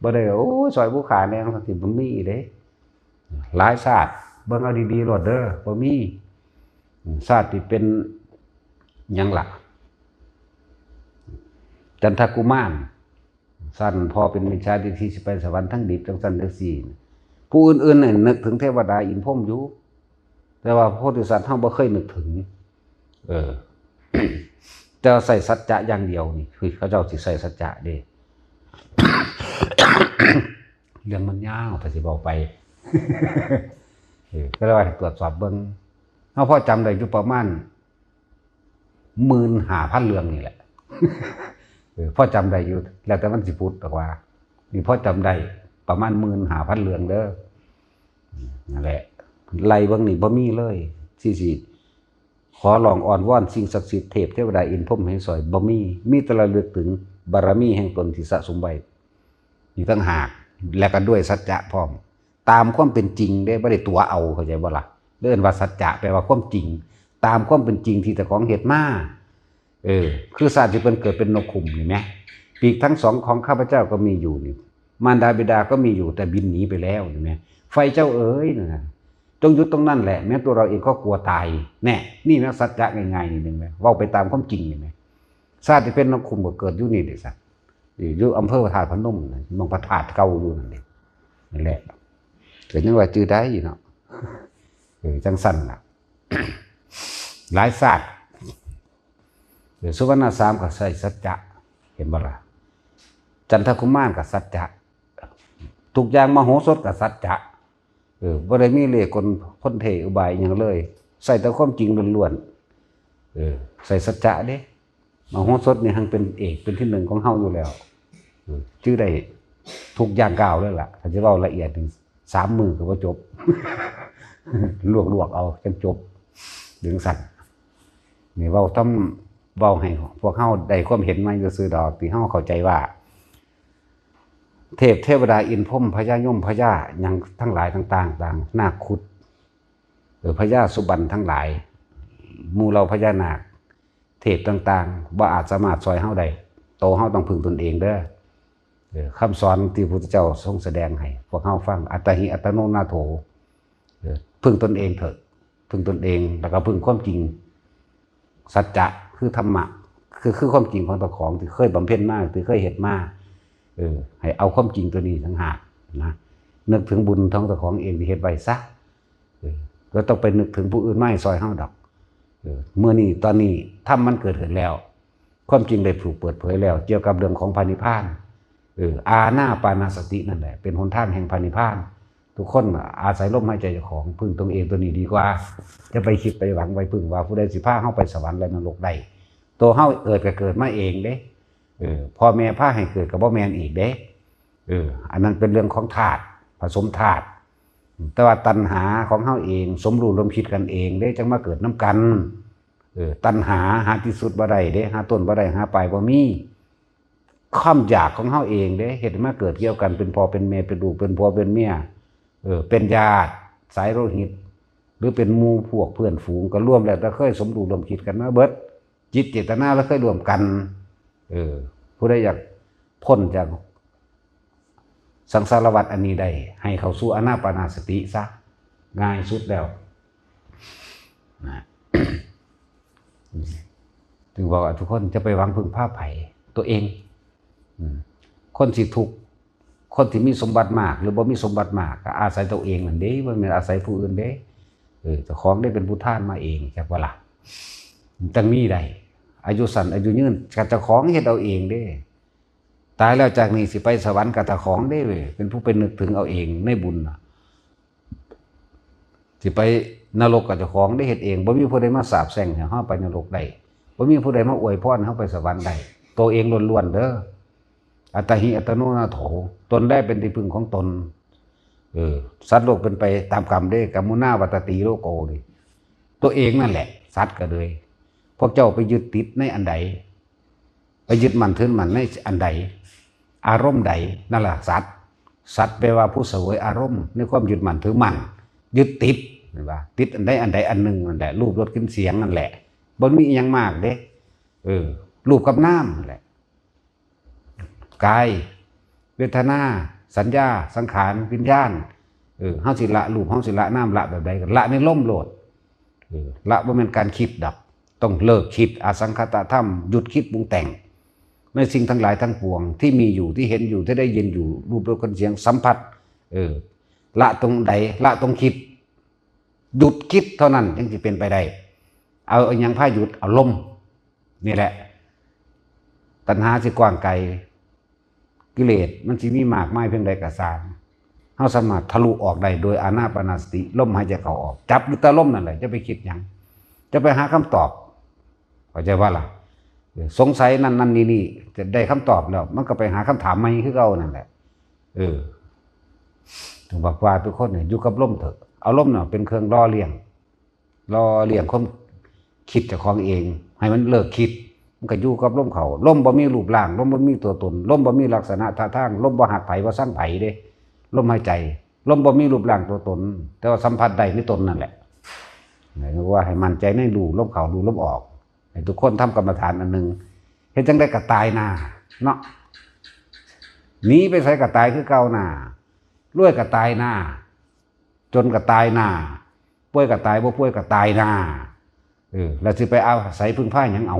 บ่ได้โอ้ยซอยผู้ขาแน่ทั้งที่บ่มีเด้หลายชาติเบิ่งเอาดีๆโลดเด้อบ่มีชาติที่เป็นหยังล่ะจันทกุมารสั้นพอเป็นมิจฉาทิฏฐิสิไปสวรรค์ทั้งดิบทั้งสั้นทั้งสี่ผู้อื่นๆเนี่ยนึกถึงเทวดาอินพรหมอยู่แต่ว่าพระโพธิสัตว์เฮาบ่เคยนึกถึงจะใส่สัจจะอย่างเดียวนี่คือเขาเจ้าสิใส่สัจจะเด้ เรื่องมันยาวถ้าสิบอกไป ก็เลยว่าตรวจสอบเบิ่งเฮาพอจำได้อยู่ประมาณ 15,000 เรื่องนี่แหละ พอจำได้อยู่แล้วแต่มันสิพูดแต่ว่านี่พอจำได้ประมาณ 15,000 เรื่องเด้อนั่นแหละไล่เบิ่งนี่บ่มีเลยสิขอลองอ้อนวอนสิ่งศักดิ์สิทธิ์เทพเทวดาอินพรหมให้สอยบ่มีแต่ระลึกถึงบารมีแห่งตนที่สะสมไว้นี่ต่างหากและก็ด้วยสัจจะพร้อมตามความเป็นจริงได้บ่ได้ตัวเอาเข้าใจบ่ล่ะเรียกว่าสัจจะแปลว่าความจริงตามความเป็นจริงที่เจ้าของเฮ็ดมาคือศาสตร์ที่เพิ่นเกิดเป็นนกขุมนี่แหมปีกทั้งสองของข้าพเจ้าก็มีอยู่นี่มารดาบิดาก็มีอยู่แต่บินหนีไปแล้วนี่แหมไฟเจ้าเอ๋ยนะจงหยุดตรงนั้นแหละแม้ตัวเราเองก็กลัวตายแน่นี่นะสัจจะง่ายๆนี่นึงแหมเว้าไปตามความจริงนี่แหมศาสตร์ที่เป็นนกขุมก็เกิดอยู่นี่เด้สัตว์อยู่อำเภอพระธาตุพนมมองพระธาตุเก่าอยู่นั่นเด้นั่นแหละเกิดยังว่าจื้อได้เนาะจังสั่นล่ะ หลายศาสตร์สุวรรณสามก็ใส่สัจจะเห็นบ่ล่ะจันทกุมารก็สัจจะทุกอย่างมโหสถก็สัจจะบ่ได้มีเล่ห์กลพ้นเทอุบายหยังเลยใส่แต่ความจริงล้วนๆใส่สัจจะเด้มโหสถนี่หังเป็นเอกเป็นที่หนึ่งของเฮาอยู่แล้วชื่อได้ทุกอย่างกล่าวเลยล่ะถ้าจะเว้าละเอียดถึง3 มื้อก็บ่จบ ลวกๆเอาจนจบดึงสั่นนี่เว้าทำเว้าให้พวกเฮาได้ความเห็นมาซื่อๆดอกที่เฮาเข้าใจว่าเทพเทวดาอินพรหมพญายมพญาหยังทั้งหลายต่างๆนาคขุดพญาสุบรรณทั้งหลายหมู่เราพญานาคเทพต่างๆบ่อาจสามารถช่วยเฮาได้โตเฮาต้องพึ่งตนเองเด้อคำสอนที่พระพุทธเจ้าทรงแสดงให้พวกเฮาฟังอัตตหิอัตโนนาโถพึ่งตนเองเถอะพึ่งตนเองแล้วก็พึ่งความจริงสัจจะคือธรรมะคือความจริงของตัวของที่เคยบำเพ็ญมาที่เคยเฮ็ดมาให้เอาความจริงตัวนี้ทั้งหากนะนึกถึงบุญของตัวของเองที่เฮ็ดไว้ซะก็ต้องไปนึกถึงผู้อื่นไม่ซอยเฮาดอกเมื่อนี้ตอนนี้ธรรมมันเกิดขึ้นแล้วความจริงได้ถูกเปิดเผยแล้วเกี่ยวกับเรื่องของพระนิพพานอาณาปานาสตินั่นแหละเป็นหนทางแห่งพระนิพพานทุกคนอาศัยลมหายใจเจ้าของพึ่งตนเองตัวนี้ดีกว่าจะไปคิดไปหวังไปพึ่งว่าผู้ใดสิพาเฮาไปสวรรค์และนรกได้ตัวเฮาก็เกิดมาเองเด้พ่อแม่พาให้เกิดก็บ่แม่นอีกเด้ อันนั้นเป็นเรื่องของธาตุผสมธาตุแต่ว่าตัณหาของเฮาเองสมรู้ร่วมคิดกันเองได้จังมาเกิดน้ำกันตัณหาหาที่สุดบ่ได้เด้หาต้นบ่ได้หาปลายบ่มีความอยากของเฮาเองเด้เฮ็ดมาเกิดเกี่ยวกันเป็นพ่อเป็นแม่เป็นลูกเป็นผัวเป็นเมียเป็นญาติสายโลหิตหรือเป็นหมู่พวกเพื่อนฝูงก็ร่วมแล้วแต่เคยสมรู้ร่วมคิดกันมาเบิดจิตเจตนาแล้วเคยร่วมกันผู้ใดอยากพ้นจากสังสารวัฏอันนี้ได้ให้เข้าสู่อานาปานสติซะง่ายสุดแล้วนะถึงบอกว่าทุกคนจะไปหวังพึ่งพาไผตัวเองคนที่ทุกข์คนที่มีสมบัติมากหรือบ่มีสมบัติมากก็อาศัยตัวเองนั่นเด้บ่แม่นอาศัยผู้อื่นเด้เจ้าของได้เป็นผู้ท่านมาเองจักว่าล่ะจังมีได้อายุสั้นอายุยืนก็เจ้าของเฮ็ดเอาเองเด้ตายแล้วจากนี้สิไปสวรรค์กับเจ้าของได้เว้ยเป็นผู้เป็นนึกถึงเอาเองในบุญสิไปนรกกับเจ้าของได้เฮ็ดเองบ่มีผู้ใดมาสาปแช่งให้เฮาไปนรกได้บ่มีผู้ใดมาอวยพรเฮาไปสวรรค์ได้ตัวเองล้วนๆเด้ออัตตหิอัตโนนาโถตนได้เป็นที่พึ่งของตนสัตว์โลกเป็นไปตามกรรมเด้กัมมุนาวัตติโลโกนี่ตัวเองนั่นแหละสัตว์ก็เลยพวกเจ้าไปยึดติดในอันใดไปยึดมั่นถือมั่นในอันใดอารมณ์ใดนั่นแหละสัตว์แปลว่าผู้เสวยอารมณ์ในความยึดมั่นถือมั่นยึดติดเห็นป่ะติดอันใดอันใดอันหนึ่งนั่นแหละรูปรสกลิ่นเสียงนั่นแหละบ่มีอีหยังมากเด้รูปกับน้ำนั่นแหละกายเวทนาสัญญาสังขารวิญญาณเฮาสิละรูปเฮาสิละน้ำละแบบใดกันละในล่มโลดละบ่แม่นการคิดดับต้องเลิกคิดอสังขตธรรมหยุดคิดปรุงแต่งในสิ่งทั้งหลายทั้งปวงที่มีอยู่ที่เห็นอยู่ที่ได้ยินอยู่รูปรสกลิ่นเสียงสัมผัสละตรงใดละตรงคิดหยุดคิดเท่านั้นจึงสิเป็นไปได้เอาหยังพาหยุดเอาลมนี่แหละตัณหาสิกว้างไกลกิเลสมันสิมีมากมายเพียงใดก็ตามเฮาสามารถทะลุออกได้โดยอานาปานสติลมหายใจเข้าออกจับอยู่แต่ลมนั่นแหละจะไปคิดหยังจะไปหาคำตอบเข้าใจว่าล่ะสงสัยนั่นนี่จะได้คำตอบแล้วมันก็ไปหาคำถามใหม่คือเก่านั่นแหละถึงบอกว่าทุกคนเนี่ยอยู่กับลมเถอะเอาลมเนี่ยเป็นเครื่องล่อเลี้ยงความคิดเจ้าของเองให้มันเลิกคิดมันก็อยู่กับลมเขาลมบ่มีรูปร่างลมบ่มีตัวตนลมบ่มีลักษณะท่าทางลมบ่หักไผบ่สร้างไผเด้ลมหายใจลมบ่มีรูปร่างตัวตนแต่ว่าสัมผัสได้ในตนนั่นแหละเรียกว่าให้มั่นใจในรูลมเข้ารูลมออกให้ทุกคนทำกรรมฐานอันนึงเฮ็ดจังได้ก็ตายหน้าเนาะหนีไปไสก็ตายคือเก่าหน้ารวยก็ตายหน้าจนก็ตายหน้าป่วยก็ตายบ่ป่วยก็ตายหน้าแล้วสิไปเอาใส่พึ่งพาหยังเอา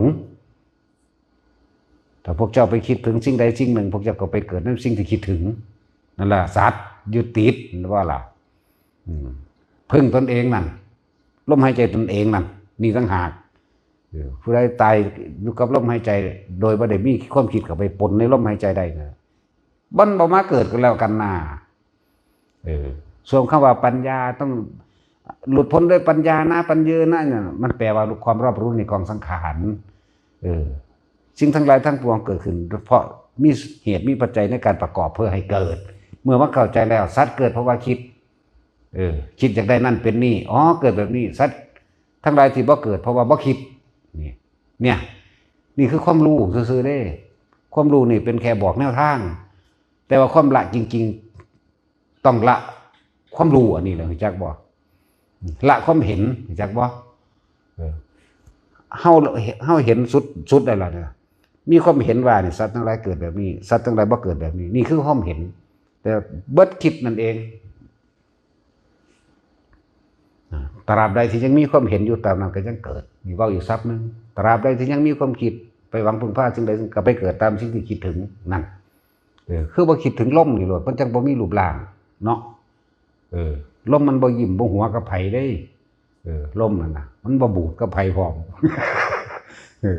ถ้าพวกเจ้าไปคิดถึงสิ่งใดสิ่งหนึ่งพวกเจ้าก็ไปเกิดในสิ่งที่คิดถึงนั่นแหละสัตว์ยึดติดว่าล่ะพึ่งตนเองนั่นลมหายใจตนเองนั่นนี่ต่างหากผู้ใดตายอยู่กับลมหายใจโดยบ่ได้มีความคิดเข้าไปปนในลมหายใจได้นะบ่มาเกิดกันแล้วกันนาส่วนคำว่าปัญญาต้องหลุดพ้นด้วยปัญญานะปัญญานะมันแปลว่าความรอบรู้ในกองสังขารสิ่งทั้งหลายทั้งปวงเกิดขึ้นเพราะมีเหตุมีปัจจัยในการประกอบเพื่อให้เกิดเมื่อมันเข้าใจแล้วสัตว์เกิดเพราะว่าคิดคิดจากได้นั่นเป็นนี่เกิดแบบนี้สัตว์ทั้งหลายที่บ่เกิดเพราะว่าบ่คิดนี่คือความรู้ซื่อๆเด้ความรู้นี่เป็นแค่บอกแนวทางแต่ว่าความละจริงๆต้องละความรู้อันนี้แหละรู้จักบ่ละความเห็นรู้จักบ่เฮาเห็นสุดได้แล้วเนี่ยมีความเห็นว่านี่สัตว์ทั้งหลายเกิดแบบนี้สัตว์ทั้งหลายบ่เกิดแบบนี้นี่คือความเห็นแต่เบิดคิดนั่นเองตราบใดที่ยังมีความเห็นอยู่ตามนั้นก็ยังเกิดมีเว้าอีกซับนึงตราบใดที่ยังมีความคิดไปหวังพึ่งพาสิ่งใดก็ไปเกิดตามสิ่งที่คิดถึงนั่นคือบ่คิดถึงลมนี่โลดมันจังบ่มีรูปร่างเนาะลมมันบ่ยิ้มบ่หัวกับไผได้ลมนั่นน่ะมันบ่บูดกับไผพร้อม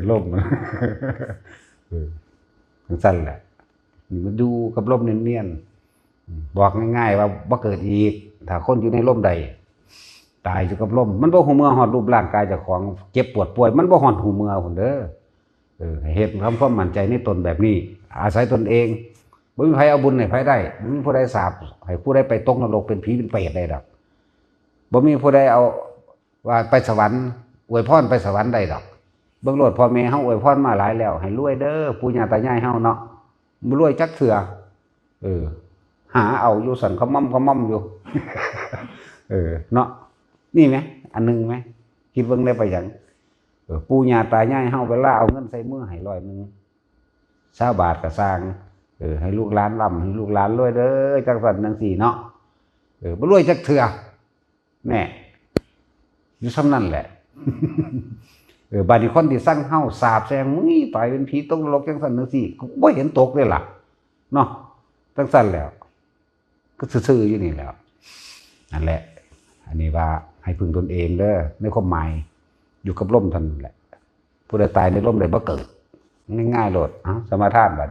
ลมสั้นแหละมันดูกับลมเนียนๆบอกง่ายๆว่าบ่เกิดอีกถ้าคนอยู่ในลมใดตายอยู่กับลมมันบ่ฮู้เมื่อฮอดรูปร่างกายเจ้าของเจ็บปวดป่วยมันบ่ฮอดฮู้เมื่อพุ่นเด้อเหตุความมั่นใจในตนแบบนี้อาศัยตนเอง บ่มีไผเอาบุญให้ไผได้บ่มีผู้ใดสาปให้ผู้ใดไปตกนรกเป็นผีเป็นเปรตได้ดอกบ่มีผู้ใดเอาว่าไปสวรรค์อวยพรไปสวรรค์ได้ดอกเบิ่งโลดพ่อแม่เฮาอวยพรมาหลายแล้วให้รวยเด้อปู่ย่าตายายเฮาเนาะบ่รวยจักเทื่อหาเอาอยู่สั่นขม่อมอยู่ เนาะนี่ไหมอันนึงไหมคิดเบิ่งได้ไปหยังปู่ย่าตายายเฮาเวลาเอาเงินใส่มือให้100 นึง20 บาทก็สร้างให้ลูกหลานร่ำให้ลูกหลานรวยเด้อจังซั่นจังซี่เนาะบ่รวยจักเทื่อแน่อยู่ซ้ำนั่นแหละ บาดนี้คนที่สั่งเฮาสาบแซงมึงตายเป็นผีตกนรกจังซั่นจังซี่ก็บ่เห็นตกเลยล่ะเนาะจังซั่นแล้วก็ซื่อๆอยู่นี่แล้วนั่นแหละอันนี้ว่าให้พึ่งตนเองเด้อในความหมายอยู่กับลมท่านแหละผู้ใดตายในลมได้บ่เกิดง่ายๆโลดสมาทานบัด